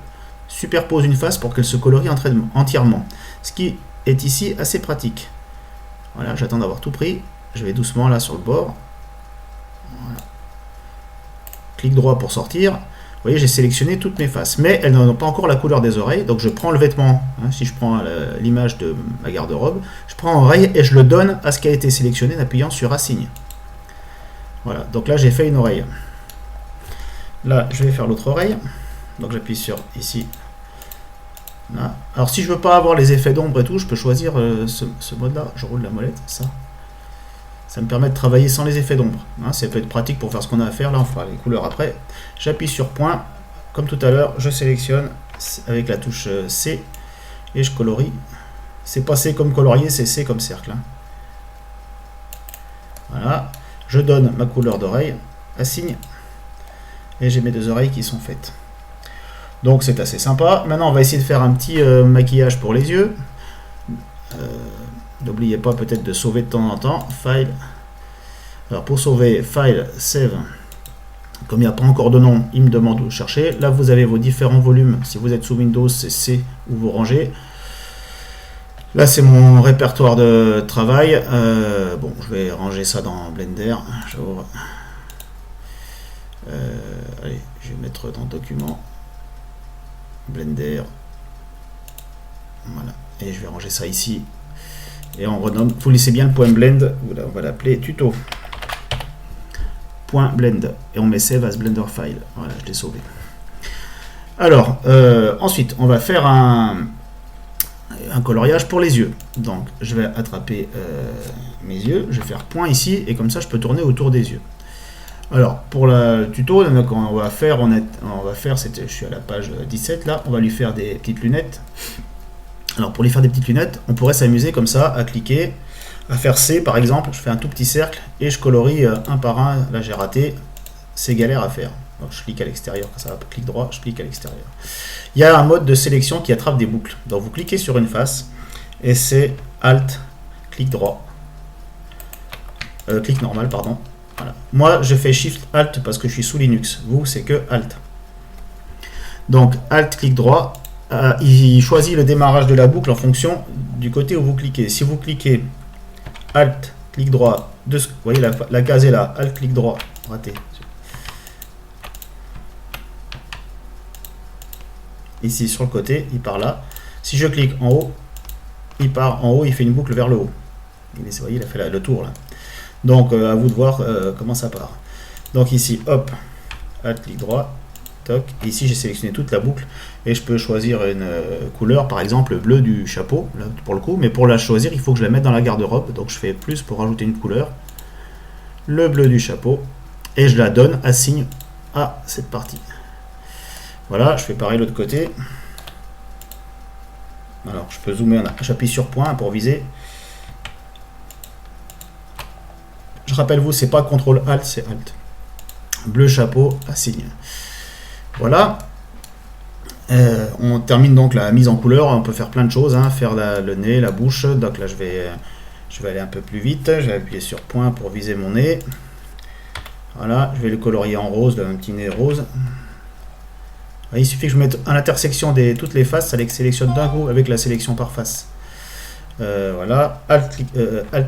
superpose une face pour qu'elle se colorie entièrement. Ce qui est ici assez pratique. Voilà, j'attends d'avoir tout pris. Je vais doucement là sur le bord. Voilà. Clic droit pour sortir. Vous voyez, j'ai sélectionné toutes mes faces, mais elles n'ont pas encore la couleur des oreilles. Donc je prends le vêtement, hein, si je prends l'image de ma garde-robe, je prends oreille et je le donne à ce qui a été sélectionné en appuyant sur Assign. Voilà, donc là j'ai fait une oreille. Là je vais faire l'autre oreille. Donc j'appuie sur ici. Là. Alors si je veux pas avoir les effets d'ombre et tout, je peux choisir ce mode-là. Je roule la molette, ça. Ça me permet de travailler sans les effets d'ombre. Hein, ça peut être pratique pour faire ce qu'on a à faire. Là, on fera les couleurs après. J'appuie sur point. Comme tout à l'heure, je sélectionne avec la touche C et je colorie. C'est pas C comme colorier, c'est C comme cercle. Hein. Voilà. Je donne ma couleur d'oreille. Assigne. Et j'ai mes deux oreilles qui sont faites. Donc c'est assez sympa. Maintenant, on va essayer de faire un petit maquillage pour les yeux. N'oubliez pas peut-être de sauver de temps en temps. File. Alors pour sauver, File, Save. Comme il n'y a pas encore de nom, il me demande où chercher. Là, vous avez vos différents volumes. Si vous êtes sous Windows, c'est C où vous rangez. Là, c'est mon répertoire de travail. Bon, je vais ranger ça dans Blender. J'ouvre. Allez, je vais mettre dans Document. Blender. Voilà. Et je vais ranger ça ici. Et on renomme, vous laissez bien le point blend, on va l'appeler tuto. Point blend. Et on met save as blender file. Voilà, je l'ai sauvé. Alors, ensuite, on va faire un coloriage pour les yeux. Donc, je vais attraper mes yeux, je vais faire point ici, et comme ça, je peux tourner autour des yeux. Alors, pour le tuto, donc, on va faire, je suis à la page 17 là, on va lui faire des petites lunettes. Alors pour lui faire des petites lunettes, on pourrait s'amuser comme ça, à cliquer, à faire C par exemple, je fais un tout petit cercle et je colorie un par un. Là j'ai raté, c'est galère à faire. Donc je clique à l'extérieur, ça va, clic droit, je clique à l'extérieur. Il y a un mode de sélection qui attrape des boucles. Donc vous cliquez sur une face et c'est Alt, clic droit, clic normal pardon. Voilà. Moi je fais Shift Alt parce que je suis sous Linux, vous c'est que Alt. Donc Alt, clic droit. Il choisit le démarrage de la boucle en fonction du côté où vous cliquez. Si vous cliquez Alt, clic droit, vous voyez la case est là, Alt, clic droit, raté. Ici sur le côté, il part là. Si je clique en haut, il part en haut, il fait une boucle vers le haut. Vous voyez, il a fait le tour là. Donc à vous de voir comment ça part. Donc ici, hop, Alt, clic droit. Toc. Et ici j'ai sélectionné toute la boucle et je peux choisir une couleur, par exemple le bleu du chapeau là, pour le coup, mais pour la choisir il faut que je la mette dans la garde-robe, donc je fais plus pour rajouter une couleur, le bleu du chapeau, et je la donne, assigne à cette partie. Voilà, je fais pareil de l'autre côté. Alors je peux zoomer, j'appuie sur point pour viser. Je rappelle vous, c'est pas CTRL ALT, c'est ALT. Bleu chapeau, assigne. Voilà, on termine donc la mise en couleur. On peut faire plein de choses, hein, faire le nez, la bouche. Donc là je vais aller un peu plus vite, je vais appuyer sur point pour viser mon nez. Voilà, je vais le colorier en rose, un petit nez rose. Il suffit que je mette à l'intersection de toutes les faces, ça les sélectionne d'un coup avec la sélection par face. Voilà, Alt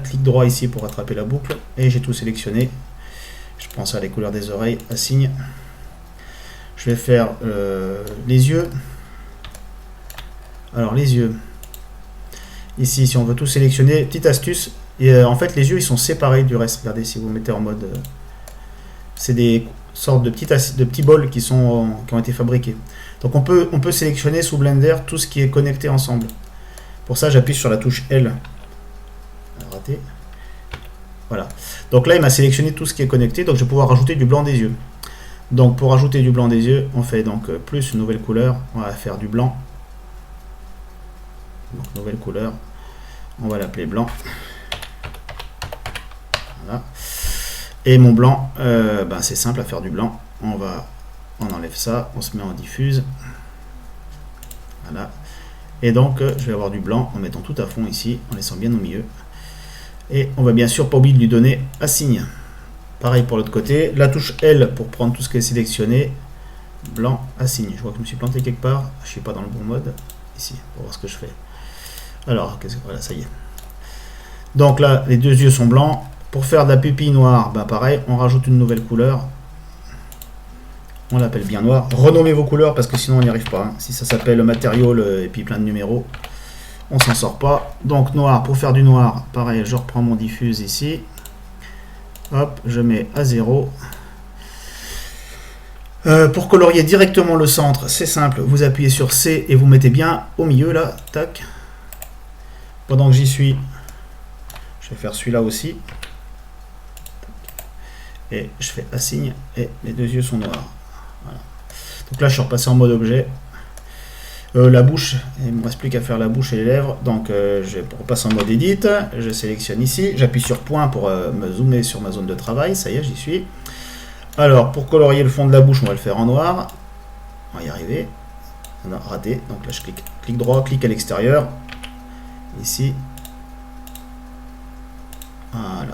clic droit ici pour attraper la boucle, et j'ai tout sélectionné. Je prends ça, les couleurs des oreilles, assigne. Je vais faire les yeux. Alors les yeux. Ici, si on veut tout sélectionner, petite astuce. Et, en fait, les yeux ils sont séparés du reste. Regardez, si vous mettez en mode, c'est des sorte de petits bols qui ont été fabriqués. Donc on peut sélectionner sous Blender tout ce qui est connecté ensemble. Pour ça, j'appuie sur la touche L. Raté. Voilà. Donc là, il m'a sélectionné tout ce qui est connecté. Donc je vais pouvoir rajouter du blanc des yeux. Donc pour rajouter du blanc des yeux, on fait donc plus une nouvelle couleur. On va faire du blanc. Donc nouvelle couleur. On va l'appeler blanc. Voilà. Et mon blanc, c'est simple à faire du blanc. On enlève ça, on se met en diffuse. Voilà. Et donc je vais avoir du blanc en mettant tout à fond ici, en laissant bien au milieu. Et on va bien sûr pas oublier de lui donner assigne. Pareil pour l'autre côté, la touche L pour prendre tout ce qui est sélectionné. Blanc, assigne. Je vois que je me suis planté quelque part, je suis pas dans le bon mode. Ici, pour voir ce que je fais. Alors, voilà, ça y est. Donc là, les deux yeux sont blancs. Pour faire de la pupille noire, pareil, on rajoute une nouvelle couleur. On l'appelle bien noir. Renommez vos couleurs parce que sinon on n'y arrive pas. Hein. Si ça s'appelle matériau et puis plein de numéros, on s'en sort pas. Donc noir, pour faire du noir, pareil, je reprends mon diffuse ici. Hop, je mets à 0. Pour colorier directement le centre, c'est simple. Vous appuyez sur C et vous mettez bien au milieu là. Tac. Pendant que j'y suis, je vais faire celui-là aussi. Et je fais assigne et les deux yeux sont noirs. Voilà. Donc là je suis repassé en mode objet. La bouche, il ne me reste plus qu'à faire la bouche et les lèvres. Donc je repasse en mode edit. Je sélectionne ici. J'appuie sur point pour me zoomer sur ma zone de travail. Ça y est, j'y suis. Alors pour colorier le fond de la bouche, on va le faire en noir. On va y arriver. Non, raté. Donc là je clique droit, clique à l'extérieur. Ici. Voilà.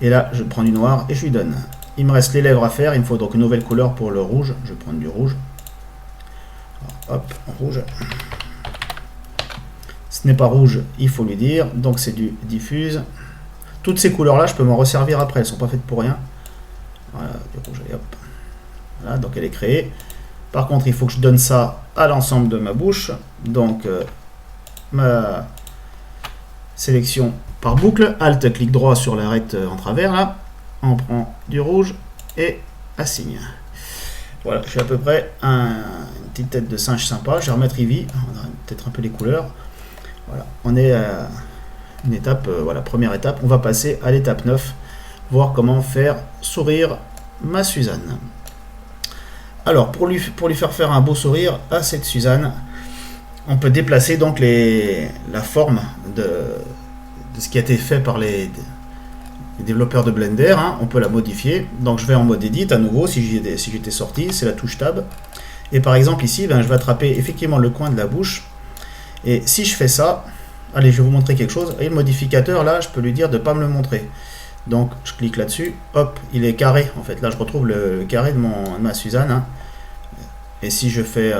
Et là, je prends du noir et je lui donne. Il me reste les lèvres à faire. Il me faut donc une nouvelle couleur pour le rouge. Je vais prendre du rouge. Alors, hop, rouge. Ce n'est pas rouge, il faut lui dire. Donc c'est du diffuse. Toutes ces couleurs-là, je peux m'en resservir après. Elles ne sont pas faites pour rien. Voilà, du rouge et hop. Voilà, donc elle est créée. Par contre, il faut que je donne ça à l'ensemble de ma bouche. Donc, ma sélection par boucle, Alt, clic droit sur l'arête en travers, là, on prend du rouge et assigne. Voilà, j'ai à peu près une petite tête de singe sympa. Je vais remettre Eevee, on a peut-être un peu les couleurs. Voilà, on est à une étape, voilà, première étape. On va passer à l'étape 9, voir comment faire sourire ma Suzanne. Alors, pour lui faire un beau sourire à cette Suzanne, on peut déplacer donc la forme de ce qui a été fait par les développeurs de Blender. Hein. On peut la modifier. Donc je vais en mode edit à nouveau si j'étais sorti. C'est la touche tab. Et par exemple ici, je vais attraper effectivement le coin de la bouche. Et si je fais ça, allez, je vais vous montrer quelque chose. Et le modificateur, là, je peux lui dire de ne pas me le montrer. Donc je clique là-dessus. Hop, il est carré. En fait, là, je retrouve le carré de ma Suzanne. Hein. Et si je fais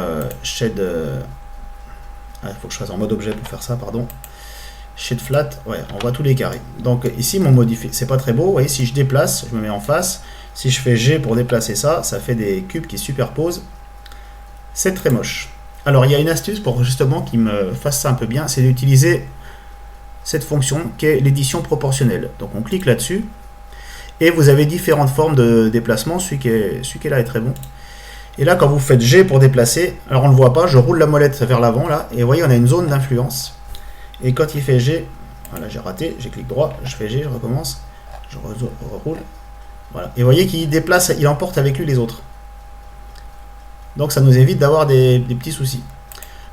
shade... il faut que je fasse en mode objet pour faire ça, pardon. Shade flat, ouais, on voit tous les carrés. Donc ici, mon modifié, c'est pas très beau. Vous voyez, si je déplace, je me mets en face. Si je fais G pour déplacer ça, ça fait des cubes qui se superposent. C'est très moche. Alors, il y a une astuce pour justement qui me fasse ça un peu bien, c'est d'utiliser cette fonction qui est l'édition proportionnelle. Donc on clique là-dessus et vous avez différentes formes de déplacement. Celui qui est là est très bon. Et là, quand vous faites G pour déplacer, alors on ne le voit pas, je roule la molette vers l'avant là, et vous voyez, on a une zone d'influence. Et quand il fait G, voilà, j'ai raté, j'ai clic droit, je fais G, je recommence, je reroule. Voilà. Et vous voyez qu'il déplace, il emporte avec lui les autres. Donc ça nous évite d'avoir des petits soucis.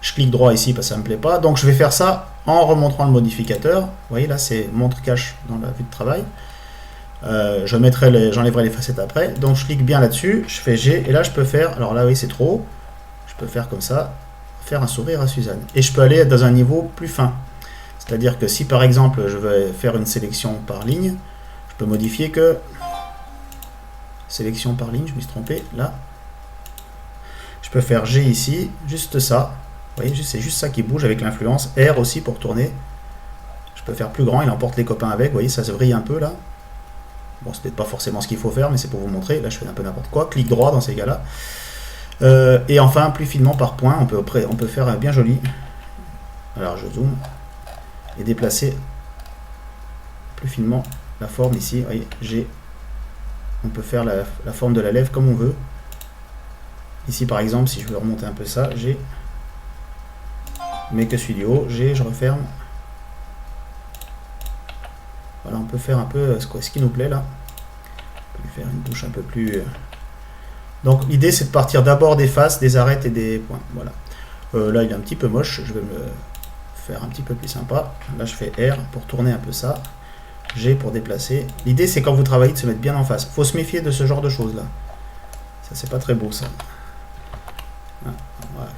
Je clique droit ici parce que ça ne me plaît pas. Donc je vais faire ça en remontrant le modificateur. Vous voyez là, c'est montre cache dans la vue de travail. J'enlèverai les facettes après. Donc je clique bien là-dessus, je fais G, et là je peux faire, alors là oui c'est trop haut, je peux faire comme ça, faire un sourire à Suzanne. Et je peux aller dans un niveau plus fin. C'est-à-dire que si par exemple je veux faire une sélection par ligne, je peux modifier que sélection par ligne, je me suis trompé, là. Je peux faire G ici, juste ça. Vous voyez, c'est juste ça qui bouge avec l'influence. R aussi pour tourner. Je peux faire plus grand, il emporte les copains avec. Vous voyez, ça se vrille un peu là. Bon, c'est peut-être pas forcément ce qu'il faut faire, mais c'est pour vous montrer. Là, je fais un peu n'importe quoi. Clic droit dans ces cas-là. Et enfin, plus finement par point, on peut faire bien joli. Alors, je zoome et déplacer plus finement la forme ici. Vous voyez, G. on peut faire la forme de la lèvre comme on veut. Ici par exemple, si je veux remonter un peu ça, j'ai Make Studio, je referme. Voilà, on peut faire un peu ce qui nous plaît là. On peut faire une bouche un peu plus... Donc l'idée c'est de partir d'abord des faces, des arêtes et des points. Voilà. Là il est un petit peu moche, je vais me faire un petit peu plus sympa. Là je fais R pour tourner un peu ça. G pour déplacer. L'idée c'est quand vous travaillez de se mettre bien en face. Faut se méfier de ce genre de choses là. Ça c'est pas très beau ça. Voilà.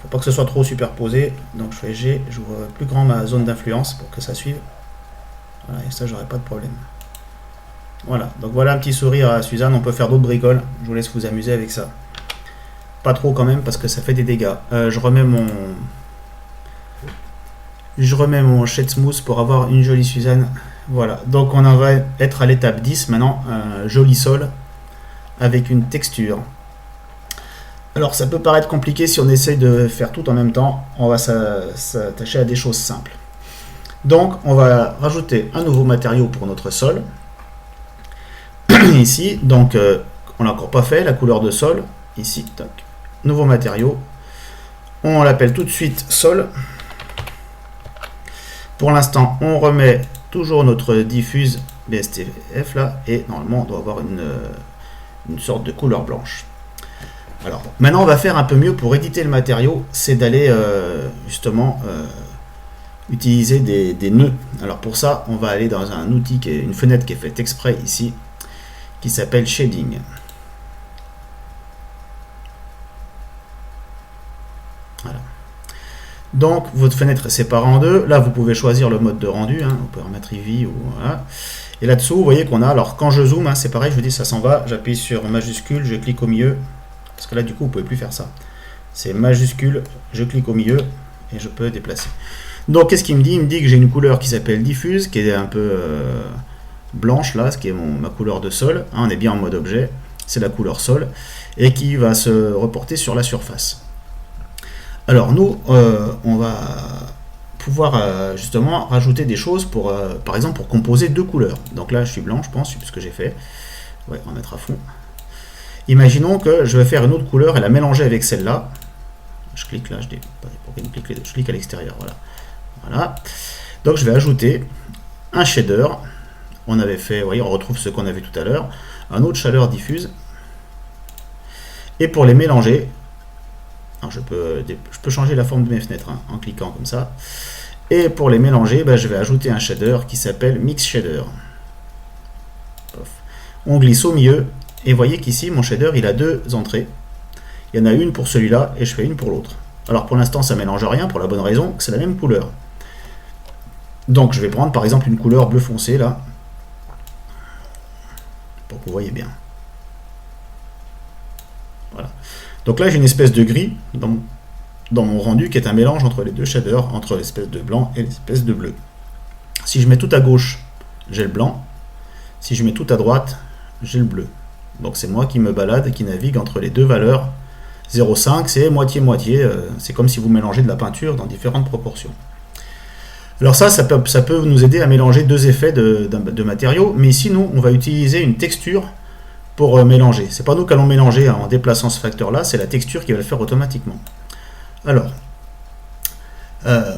Faut pas que ce soit trop superposé. Donc je fais G, j'ouvre plus grand ma zone d'influence pour que ça suive. Voilà, et ça j'aurai pas de problème. Voilà, donc voilà un petit sourire à Suzanne. On peut faire d'autres bricoles. Je vous laisse vous amuser avec ça. Pas trop quand même parce que ça fait des dégâts. Je remets mon shade smooth pour avoir une jolie Suzanne. Voilà, donc on en va être à l'étape 10 maintenant, un joli sol avec une texture. Alors ça peut paraître compliqué si on essaye de faire tout en même temps, on va s'attacher à des choses simples. Donc on va rajouter un nouveau matériau pour notre sol. Ici, donc on l'a encore pas fait, la couleur de sol, ici, donc, nouveau matériau. On l'appelle tout de suite sol. Pour l'instant, on remet toujours notre diffuse BSTF là, et normalement on doit avoir une sorte de couleur blanche. Alors maintenant on va faire un peu mieux pour éditer le matériau, c'est d'aller justement utiliser des nœuds. Alors pour ça on va aller dans un outil qui est une fenêtre qui est faite exprès ici, qui s'appelle Shading. Voilà. Donc votre fenêtre est séparée en deux. Là vous pouvez choisir le mode de rendu, hein. Vous pouvez remettre Eevee ou voilà. Et là-dessous vous voyez qu'on a, alors quand je zoome, hein, c'est pareil, je vous dis ça s'en va, j'appuie sur majuscule, je clique au milieu, parce que là du coup vous pouvez plus faire ça. C'est majuscule, je clique au milieu et je peux déplacer. Donc qu'est-ce qu'il me dit? Il me dit que j'ai une couleur qui s'appelle diffuse, qui est un peu blanche là, ce qui est ma couleur de sol, hein, on est bien en mode objet, c'est la couleur sol, et qui va se reporter sur la surface. Alors nous, on va pouvoir justement rajouter des choses pour, par exemple, pour composer deux couleurs. Donc là, je suis blanc, je pense, c'est ce que j'ai fait. Ouais, on va mettre à fond. Imaginons que je vais faire une autre couleur et la mélanger avec celle-là. Je clique là, je clique à l'extérieur, voilà. Voilà. Donc je vais ajouter un shader. On avait fait, vous voyez, on retrouve ce qu'on avait tout à l'heure. Un autre shader diffuse. Et pour les mélanger, alors je peux changer la forme de mes fenêtres hein, en cliquant comme ça. Et pour les mélanger, je vais ajouter un shader qui s'appelle Mix Shader. On glisse au milieu. Et vous voyez qu'ici, mon shader, il a deux entrées. Il y en a une pour celui-là et je fais une pour l'autre. Alors pour l'instant, ça ne mélange rien pour la bonne raison que c'est la même couleur. Donc je vais prendre par exemple une couleur bleu foncé là. Pour que vous voyez bien. Voilà. Donc là, j'ai une espèce de gris dans mon rendu qui est un mélange entre les deux shaders, entre l'espèce de blanc et l'espèce de bleu. Si je mets tout à gauche, j'ai le blanc. Si je mets tout à droite, j'ai le bleu. Donc c'est moi qui me balade et qui navigue entre les deux valeurs. 0,5 c'est moitié-moitié. C'est comme si vous mélangez de la peinture dans différentes proportions. Alors ça peut nous aider à mélanger deux effets de matériaux. Mais ici, nous, on va utiliser une texture pour mélanger. C'est pas nous qui allons mélanger en déplaçant ce facteur-là. C'est la texture qui va le faire automatiquement. Alors,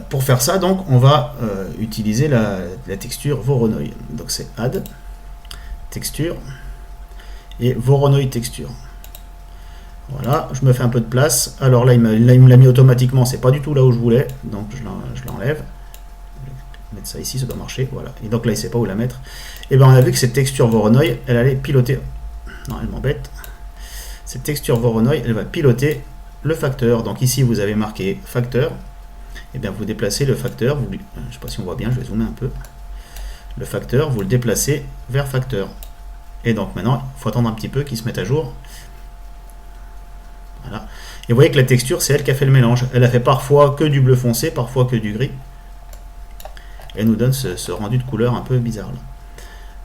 pour faire ça, donc, on va utiliser la texture Voronoi. Donc c'est Add, Texture, et Voronoi Texture. Voilà, je me fais un peu de place. Alors là, il me l'a mis automatiquement. C'est pas du tout là où je voulais. Donc je l'enlève. Je vais mettre ça ici, ça doit marcher. Voilà. Et donc là, il ne sait pas où la mettre. Et bien, on a vu que cette texture Voronoi, elle allait piloter. Non, elle m'embête. Cette texture Voronoi, elle va piloter le facteur. Donc ici, vous avez marqué facteur. Et bien, vous déplacez le facteur. Je ne sais pas si on voit bien, je vais zoomer un peu. Le facteur, vous le déplacez vers facteur. Et donc maintenant, il faut attendre un petit peu qu'il se mette à jour. Voilà. Et vous voyez que la texture, c'est elle qui a fait le mélange. Elle a fait parfois que du bleu foncé, parfois que du gris. Et elle nous donne ce rendu de couleur un peu bizarre. Là.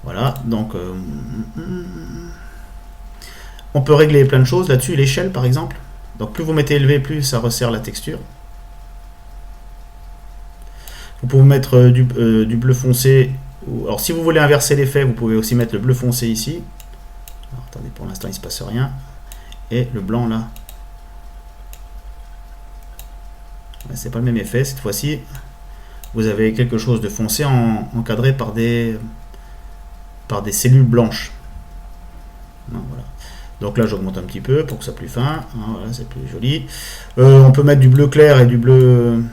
Voilà, donc on peut régler plein de choses là-dessus. L'échelle, par exemple. Donc plus vous mettez élevé, plus ça resserre la texture. Vous pouvez mettre du bleu foncé. Alors si vous voulez inverser l'effet, vous pouvez aussi mettre le bleu foncé ici. Alors, attendez, pour l'instant il se passe rien. Et le blanc là, c'est pas le même effet. Cette fois-ci, vous avez quelque chose de foncé encadré par des cellules blanches. Voilà. Donc là, j'augmente un petit peu pour que ça soit plus fin. Voilà, c'est plus joli. On peut mettre du bleu clair et du bleu,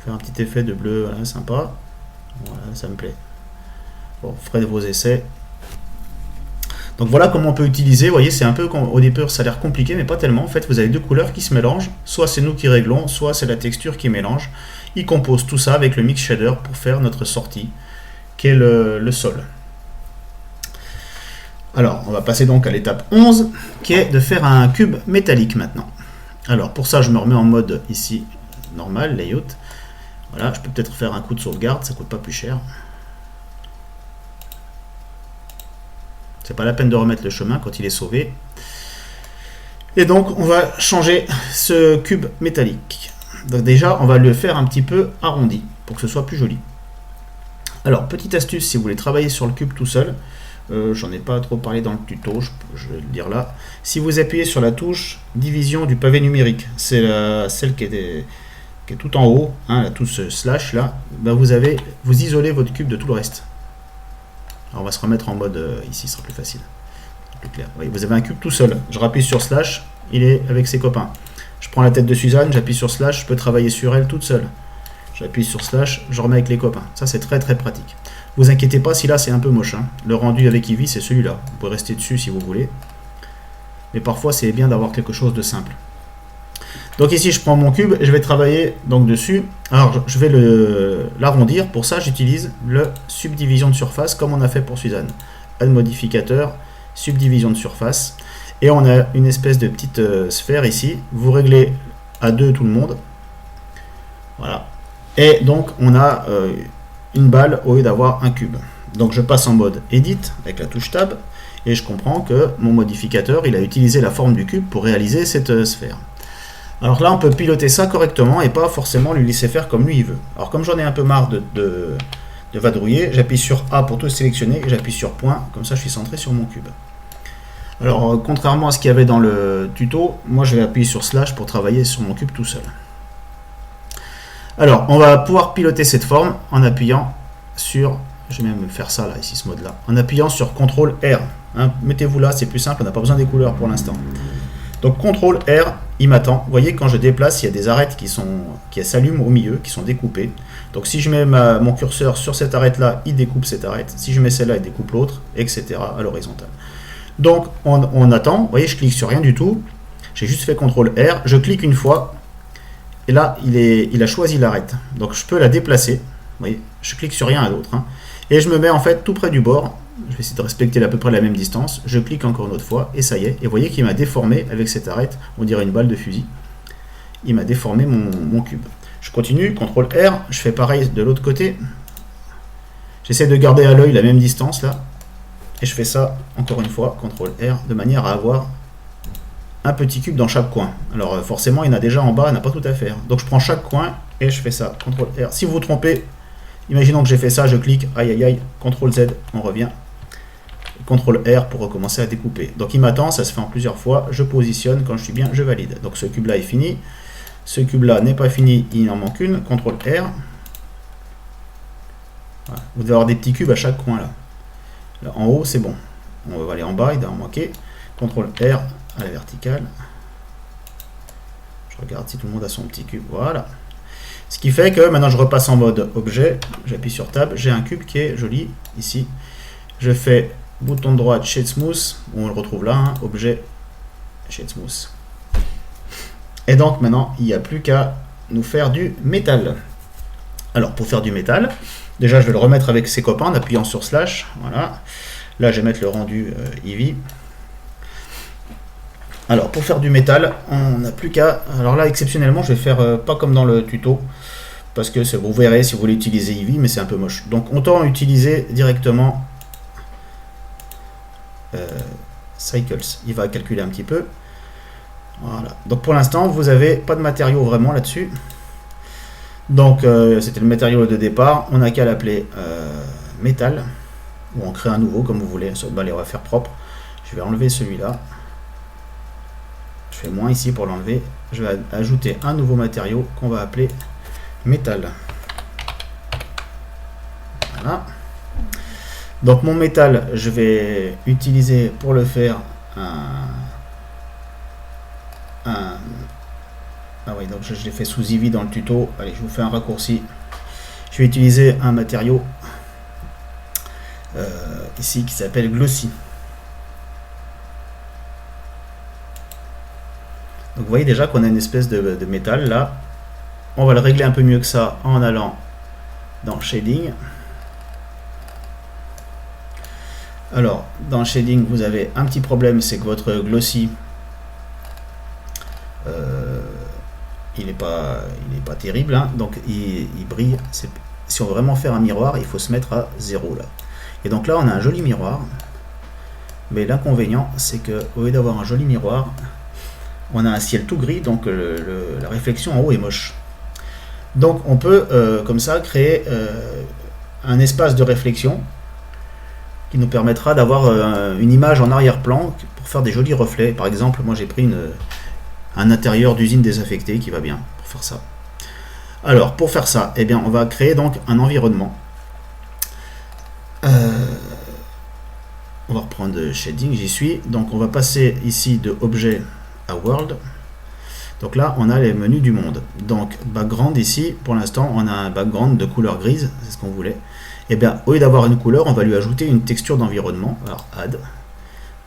faire un petit effet de bleu, voilà, sympa. Voilà, ça me plaît. Bon, ferez vos essais. Donc voilà comment on peut utiliser. Vous voyez, c'est un peu, au départ, ça a l'air compliqué, mais pas tellement. En fait, vous avez deux couleurs qui se mélangent. Soit c'est nous qui réglons, soit c'est la texture qui mélange. Il compose tout ça avec le mix shader pour faire notre sortie, qui est le sol. Alors, on va passer donc à l'étape 11, qui est de faire un cube métallique maintenant. Alors, pour ça, je me remets en mode ici, normal, layout. Voilà, je peux peut-être faire un coup de sauvegarde, ça coûte pas plus cher. C'est pas la peine de remettre le chemin quand il est sauvé. Et donc, on va changer ce cube métallique. Donc déjà, on va le faire un petit peu arrondi, pour que ce soit plus joli. Alors, petite astuce, si vous voulez travailler sur le cube tout seul, j'en ai pas trop parlé dans le tuto, je vais le dire là. Si vous appuyez sur la touche division du pavé numérique, c'est celle qui est tout en haut, hein, la touche slash là, ben vous isolez votre cube de tout le reste. Alors on va se remettre en mode ici, ce sera plus facile, plus clair. Oui, vous avez un cube tout seul. Je rappuie sur slash, il est avec ses copains. Je prends la tête de Suzanne, j'appuie sur slash, je peux travailler sur elle toute seule. J'appuie sur slash, je remets avec les copains. Ça c'est très très pratique. Vous inquiétez pas si là c'est un peu moche, hein. Le rendu avec Eevee c'est celui-là. Vous pouvez rester dessus si vous voulez. Mais parfois c'est bien d'avoir quelque chose de simple. Donc ici je prends mon cube et je vais travailler donc dessus. Alors je vais l'arrondir. Pour ça j'utilise le subdivision de surface comme on a fait pour Suzanne. Add modificateur, subdivision de surface. Et on a une espèce de petite sphère ici. Vous réglez à 2 tout le monde. Voilà. Et donc on a une balle au lieu d'avoir un cube. Donc je passe en mode Edit avec la touche Tab et je comprends que mon modificateur il a utilisé la forme du cube pour réaliser cette sphère. Alors là on peut piloter ça correctement et pas forcément lui laisser faire comme lui il veut. Alors comme j'en ai un peu marre de vadrouiller, j'appuie sur A pour tout sélectionner et j'appuie sur point, comme ça je suis centré sur mon cube. Alors contrairement à ce qu'il y avait dans le tuto, moi je vais appuyer sur slash pour travailler sur mon cube tout seul. Alors, on va pouvoir piloter cette forme en appuyant sur, je vais même faire ça là, ici, ce mode-là, en appuyant sur CTRL R. Hein, mettez-vous là, c'est plus simple, on n'a pas besoin des couleurs pour l'instant. Donc CTRL R, il m'attend. Vous voyez, quand je déplace, il y a des arêtes qui s'allument au milieu, qui sont découpées. Donc si je mets mon curseur sur cette arête-là, il découpe cette arête. Si je mets celle-là, il découpe l'autre, etc. à l'horizontale. Donc on attend. Vous voyez, je clique sur rien du tout. J'ai juste fait CTRL R. Je clique une fois. Et là, il a choisi l'arête. Donc je peux la déplacer. Vous voyez, je clique sur rien d'autre. Hein. Et je me mets en fait tout près du bord. Je vais essayer de respecter à peu près la même distance. Je clique encore une autre fois et ça y est. Et vous voyez qu'il m'a déformé avec cette arête. On dirait une balle de fusil. Il m'a déformé mon cube. Je continue, CTRL R. Je fais pareil de l'autre côté. J'essaie de garder à l'œil la même distance là. Et je fais ça encore une fois, CTRL R, de manière à avoir un petit cube dans chaque coin. Alors forcément il y en a déjà en bas, il n'a pas tout à faire. Donc je prends chaque coin et je fais ça, CTRL R. Si vous vous trompez, imaginons que j'ai fait ça, je clique, aïe aïe aïe, CTRL Z, on revient. CTRL R pour recommencer à découper. Donc il m'attend, ça se fait en plusieurs fois, je positionne, quand je suis bien, je valide. Donc ce cube là est fini, ce cube là n'est pas fini, il en manque une, CTRL R. Voilà. Vous devez avoir des petits cubes à chaque coin là. Là en haut c'est bon. On va aller en bas, il doit en manquer. CTRL R à la verticale. Je regarde si tout le monde a son petit cube. Voilà. Ce qui fait que maintenant je repasse en mode objet. J'appuie sur Tab. J'ai un cube qui est joli ici. Je fais bouton droit Shade Smooth. On le retrouve là. Hein, objet Shade Smooth. Et donc maintenant il n'y a plus qu'à nous faire du métal. Alors pour faire du métal, déjà je vais le remettre avec ses copains en appuyant sur slash. Voilà. Là je vais mettre le rendu Eevee. Alors pour faire du métal, on n'a plus qu'à... Alors là exceptionnellement je vais faire pas comme dans le tuto, parce que vous verrez si vous voulez utiliser Eevee, mais c'est un peu moche. Donc autant utiliser directement Cycles, il va calculer un petit peu. Voilà. Donc pour l'instant vous n'avez pas de matériaux vraiment là-dessus. Donc c'était le matériau de départ, on n'a qu'à l'appeler métal, ou on crée un nouveau comme vous voulez, allez, on va faire propre. Je vais enlever celui-là. Je fais moins ici pour l'enlever. Je vais ajouter un nouveau matériau qu'on va appeler métal. Voilà. Donc mon métal, je vais utiliser pour le faire ah oui, donc je l'ai fait sous Eevee dans le tuto. Allez, je vous fais un raccourci. Je vais utiliser un matériau ici qui s'appelle Glossy. Donc vous voyez déjà qu'on a une espèce de métal là. On va le régler un peu mieux que ça en allant dans Shading. Alors, dans Shading, vous avez un petit problème, c'est que votre Glossy, il n'est pas terrible, hein, donc il brille. Si on veut vraiment faire un miroir, il faut se mettre à 0 là. Et donc là, on a un joli miroir. Mais l'inconvénient, c'est que au lieu d'avoir un joli miroir, on a un ciel tout gris, donc la réflexion en haut est moche. Donc on peut comme ça créer un espace de réflexion qui nous permettra d'avoir une image en arrière-plan pour faire des jolis reflets. Par exemple, moi j'ai pris un intérieur d'usine désaffectée qui va bien pour faire ça. Alors pour faire ça, eh bien, on va créer donc un environnement. On va reprendre Shading, j'y suis. Donc on va passer ici de Objet à World. Donc là, on a les menus du monde. Donc background ici, pour l'instant, on a un background de couleur grise, c'est ce qu'on voulait. Et bien, au lieu d'avoir une couleur, on va lui ajouter une texture d'environnement. Alors add,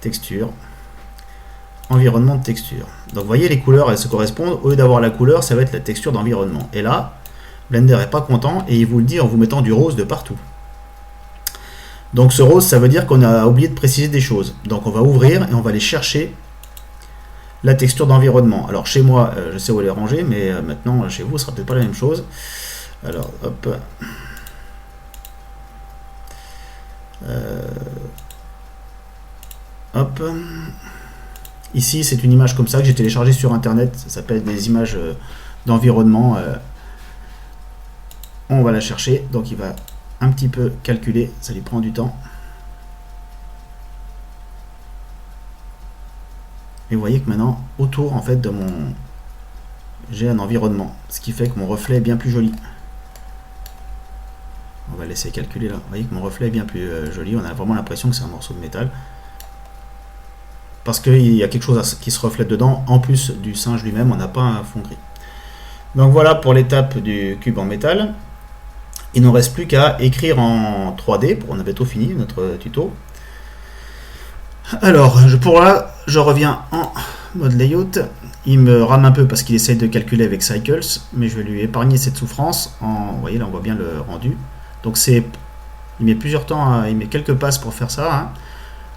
texture, environnement de texture. Donc vous voyez, les couleurs, elles se correspondent. Au lieu d'avoir la couleur, ça va être la texture d'environnement. Et là, Blender n'est pas content et il vous le dit en vous mettant du rose de partout. Donc ce rose, ça veut dire qu'on a oublié de préciser des choses. Donc on va ouvrir et on va aller chercher la texture d'environnement. Alors chez moi, je sais où elle est rangée, mais maintenant chez vous, ce sera peut-être pas la même chose. Alors hop. Hop. Ici, c'est une image comme ça que j'ai téléchargée sur internet. Ça s'appelle des images d'environnement. On va la chercher. Donc il va un petit peu calculer, ça lui prend du temps. Et vous voyez que maintenant, autour en fait de j'ai un environnement, ce qui fait que mon reflet est bien plus joli. On va laisser calculer là. Vous voyez que mon reflet est bien plus joli. On a vraiment l'impression que c'est un morceau de métal. Parce qu'il y a quelque chose qui se reflète dedans. En plus du singe lui-même, on n'a pas un fond gris. Donc voilà pour l'étape du cube en métal. Il ne nous reste plus qu'à écrire en 3D. On a bientôt fini notre tuto. Alors, pour là, je reviens en mode layout. Il me rame un peu parce qu'il essaye de calculer avec Cycles, mais je vais lui épargner cette souffrance. Vous voyez, là, on voit bien le rendu. Donc, il met plusieurs temps, il met quelques passes pour faire ça. Hein.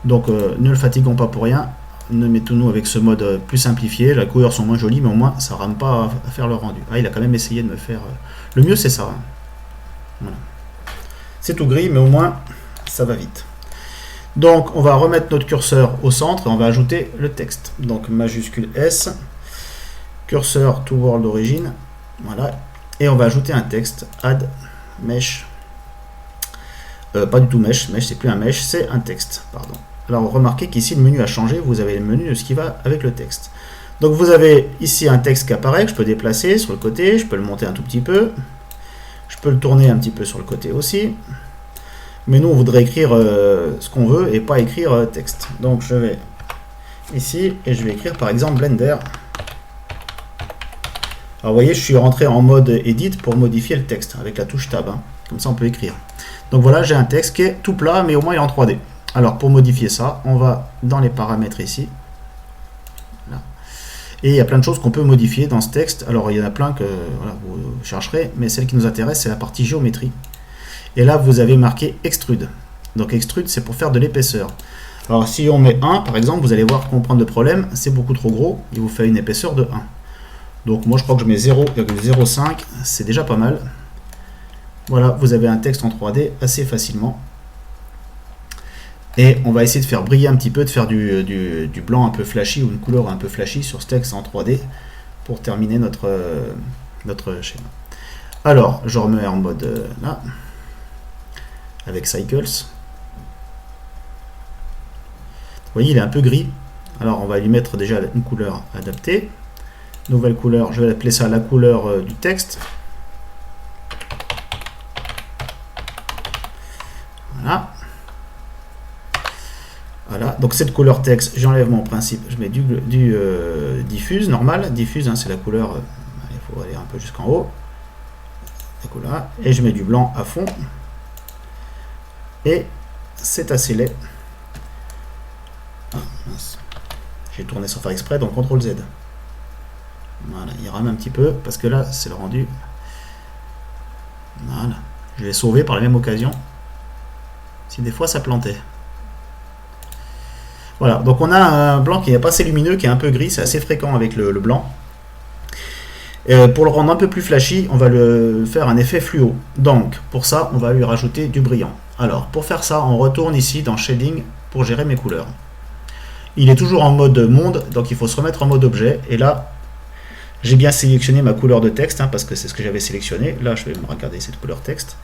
Donc, ne le fatiguons pas pour rien. Mettons-nous avec ce mode plus simplifié. Les couleurs sont moins jolies, mais au moins, ça rame pas à faire le rendu. Ah, il a quand même essayé de me faire... Le mieux, c'est ça. Hein. Voilà. C'est tout gris, mais au moins, ça va vite. Donc, on va remettre notre curseur au centre et on va ajouter le texte. Donc, majuscule S, curseur to world origin, voilà. Et on va ajouter un texte, add mesh. Pas du tout mesh c'est plus un mesh, c'est un texte, pardon. Alors, remarquez qu'ici, le menu a changé, vous avez le menu de ce qui va avec le texte. Donc, vous avez ici un texte qui apparaît, que je peux déplacer sur le côté, je peux le monter un tout petit peu, je peux le tourner un petit peu sur le côté aussi. Mais nous, on voudrait écrire ce qu'on veut et pas écrire texte. Donc, je vais ici et je vais écrire par exemple Blender. Alors, vous voyez, je suis rentré en mode Edit pour modifier le texte avec la touche Tab. Hein. Comme ça, on peut écrire. Donc, voilà, j'ai un texte qui est tout plat, mais au moins il est en 3D. Alors, pour modifier ça, on va dans les paramètres ici. Là. Et il y a plein de choses qu'on peut modifier dans ce texte. Alors, il y en a plein que voilà, vous chercherez, mais celle qui nous intéresse, c'est la partie géométrie. Et là, vous avez marqué Extrude. Donc, Extrude, c'est pour faire de l'épaisseur. Alors, si on met 1, par exemple, vous allez voir comprendre le problème. C'est beaucoup trop gros. Il vous fait une épaisseur de 1. Donc, moi, je crois que je mets 0,05. C'est déjà pas mal. Voilà, vous avez un texte en 3D assez facilement. Et on va essayer de faire briller un petit peu, de faire du blanc un peu flashy ou une couleur un peu flashy sur ce texte en 3D pour terminer notre schéma. Alors, je remets en mode là. Avec Cycles. voyez, il est un peu gris. Alors on va lui mettre déjà une couleur adaptée. Nouvelle couleur, je vais appeler ça la couleur du texte. Voilà. Voilà, donc cette couleur texte, j'enlève mon principe, je mets du diffuse, normal, diffuse, hein, c'est la couleur, il faut aller un peu jusqu'en haut, là, et je mets du blanc à fond, et c'est assez laid. Ah, j'ai tourné sans faire exprès, donc CTRL Z. Voilà, il rame un petit peu, parce que là, c'est le rendu. Voilà, je l'ai sauvé par la même occasion, si des fois ça plantait. Voilà, donc on a un blanc qui n'est pas assez lumineux, qui est un peu gris, c'est assez fréquent avec le blanc. Pour le rendre un peu plus flashy, on va le faire un effet fluo. Donc, pour ça, on va lui rajouter du brillant. Alors, pour faire ça, on retourne ici dans Shading pour gérer mes couleurs. Il est toujours en mode monde, donc il faut se remettre en mode objet. Et là, j'ai bien sélectionné ma couleur de texte, hein, parce que c'est ce que j'avais sélectionné. Là, je vais me regarder cette couleur texte.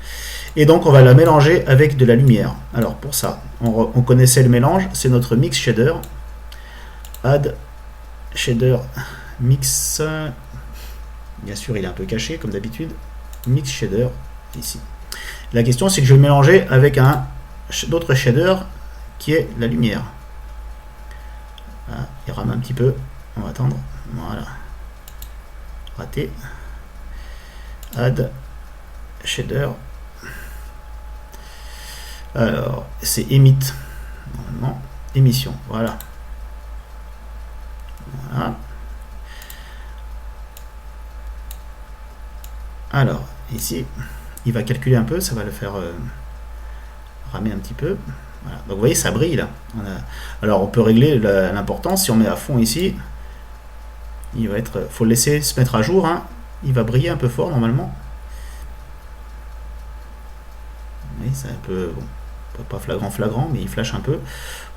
Et donc, on va la mélanger avec de la lumière. Alors, pour ça, on connaissait le mélange, c'est notre Mix Shader. Add Shader Mix. Bien sûr, il est un peu caché, comme d'habitude. Mix Shader, ici. La question, c'est que je vais le mélanger avec un d'autres shader qui est la lumière. Voilà, il rame un petit peu. On va attendre. Voilà. Raté. Add Shader. Alors, c'est Emit. Normalement, émission. Voilà. Voilà. Alors, ici, il va calculer un peu, ça va le faire ramer un petit peu. Voilà. Donc vous voyez, ça brille là. Alors on peut régler l'importance, si on met à fond ici, il va être. Faut le laisser se mettre à jour, hein. Il va briller un peu fort normalement. Oui, c'est un peu. Bon, pas flagrant, mais il flash un peu.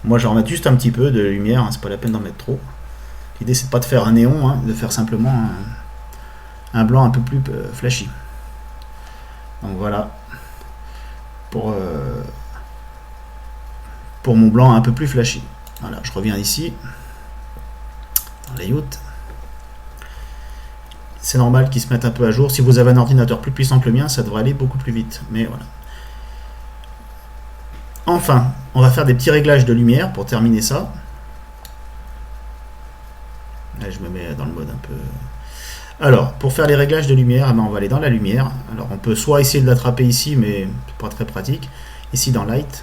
Moi j'en mets juste un petit peu de lumière, hein, c'est pas la peine d'en mettre trop. L'idée c'est pas de faire un néon, hein, de faire simplement un blanc un peu plus flashy. Donc voilà pour mon blanc un peu plus flashy. Voilà, je reviens ici dans Layout. C'est normal qu'ils se mettent un peu à jour. Si vous avez un ordinateur plus puissant que le mien, ça devrait aller beaucoup plus vite. Mais voilà. Enfin, on va faire des petits réglages de lumière pour terminer ça. Là, je me mets dans le mode un peu. Alors, pour faire les réglages de lumière, on va aller dans la lumière. Alors, on peut soit essayer de l'attraper ici, mais c'est pas très pratique. Ici, dans Light.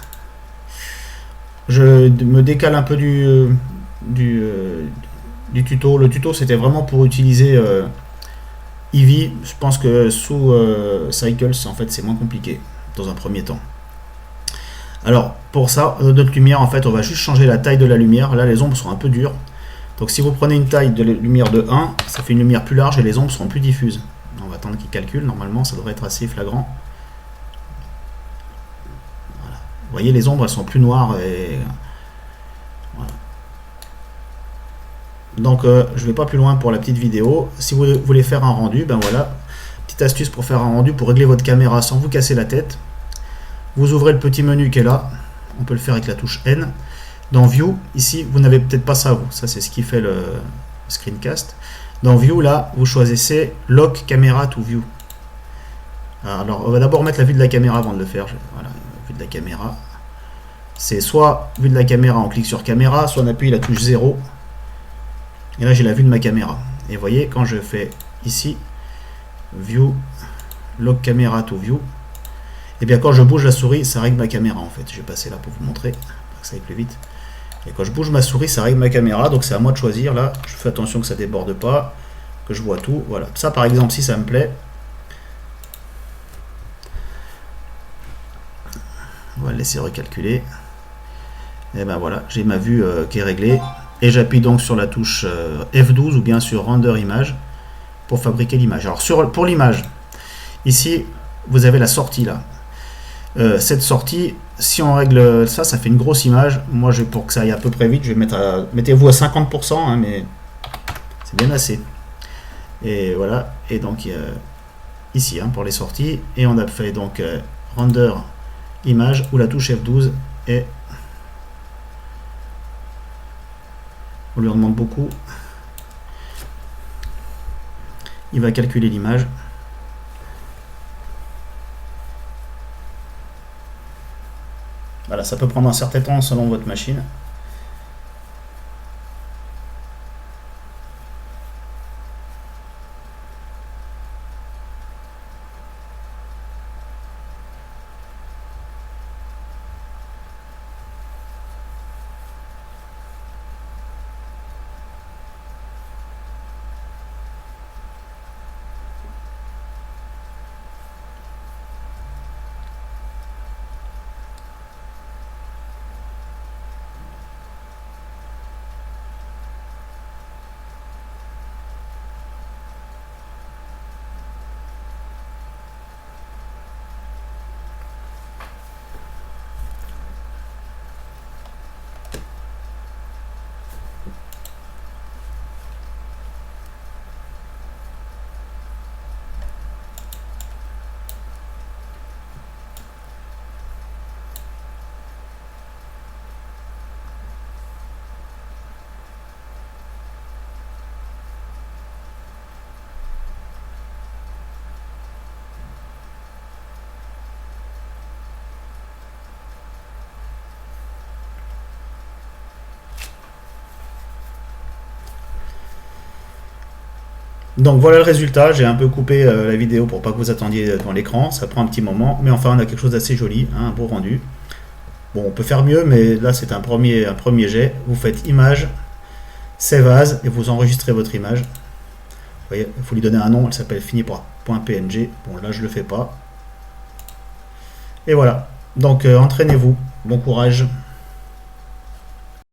Je me décale un peu du tuto. Le tuto, c'était vraiment pour utiliser Eevee. Je pense que sous Cycles, en fait, c'est moins compliqué dans un premier temps. Alors, pour ça, notre lumière, en fait, on va juste changer la taille de la lumière. Là, les ombres sont un peu dures. Donc si vous prenez une taille de lumière de 1, ça fait une lumière plus large et les ombres seront plus diffuses. On va attendre qu'il calcule, normalement ça devrait être assez flagrant. Voilà. Vous voyez, les ombres elles sont plus noires et voilà. Donc je ne vais pas plus loin pour la petite vidéo. Si vous voulez faire un rendu, ben voilà, petite astuce pour faire un rendu, pour régler votre caméra sans vous casser la tête. Vous ouvrez le petit menu qui est là, on peut le faire avec la touche N. Dans View, ici, vous n'avez peut-être pas ça, vous. Ça, c'est ce qui fait le screencast. Dans View, là, vous choisissez Lock Camera to View. Alors, on va d'abord mettre la vue de la caméra avant de le faire. Voilà, vue de la caméra. C'est soit vue de la caméra, on clique sur caméra, soit on appuie la touche 0. Et là, j'ai la vue de ma caméra. Et vous voyez, quand je fais ici, View, Lock Camera to View, et bien quand je bouge la souris, ça règle ma caméra, en fait. Je vais passer là pour vous montrer, pour que ça aille plus vite. Et quand je bouge ma souris, ça règle ma caméra, donc c'est à moi de choisir. Là, je fais attention que ça déborde pas, que je vois tout. Voilà. Ça, par exemple, si ça me plaît, on va le laisser recalculer. Et ben voilà, j'ai ma vue qui est réglée. Et j'appuie donc sur la touche F12 ou bien sur Render Image pour fabriquer l'image. Alors pour l'image, ici, vous avez la sortie là. Cette sortie, si on règle ça, ça fait une grosse image. Moi, pour que ça aille à peu près vite, je vais mettre à, mettez-vous à 50%, hein, mais c'est bien assez. Et voilà, et donc ici, hein, pour les sorties, et on a fait donc Render Image, ou la touche F12, et On lui en demande beaucoup. Il va calculer l'image. Voilà, ça peut prendre un certain temps selon votre machine. Donc voilà le résultat, j'ai un peu coupé la vidéo pour pas que vous attendiez devant l'écran, ça prend un petit moment, mais enfin on a quelque chose d'assez joli, hein, un beau rendu. Bon, on peut faire mieux, mais là c'est un premier jet. Vous faites image, save as, et vous enregistrez votre image. Vous voyez, il faut lui donner un nom, elle s'appelle fini.png. Bon, là je le fais pas. Et voilà, donc entraînez-vous, bon courage.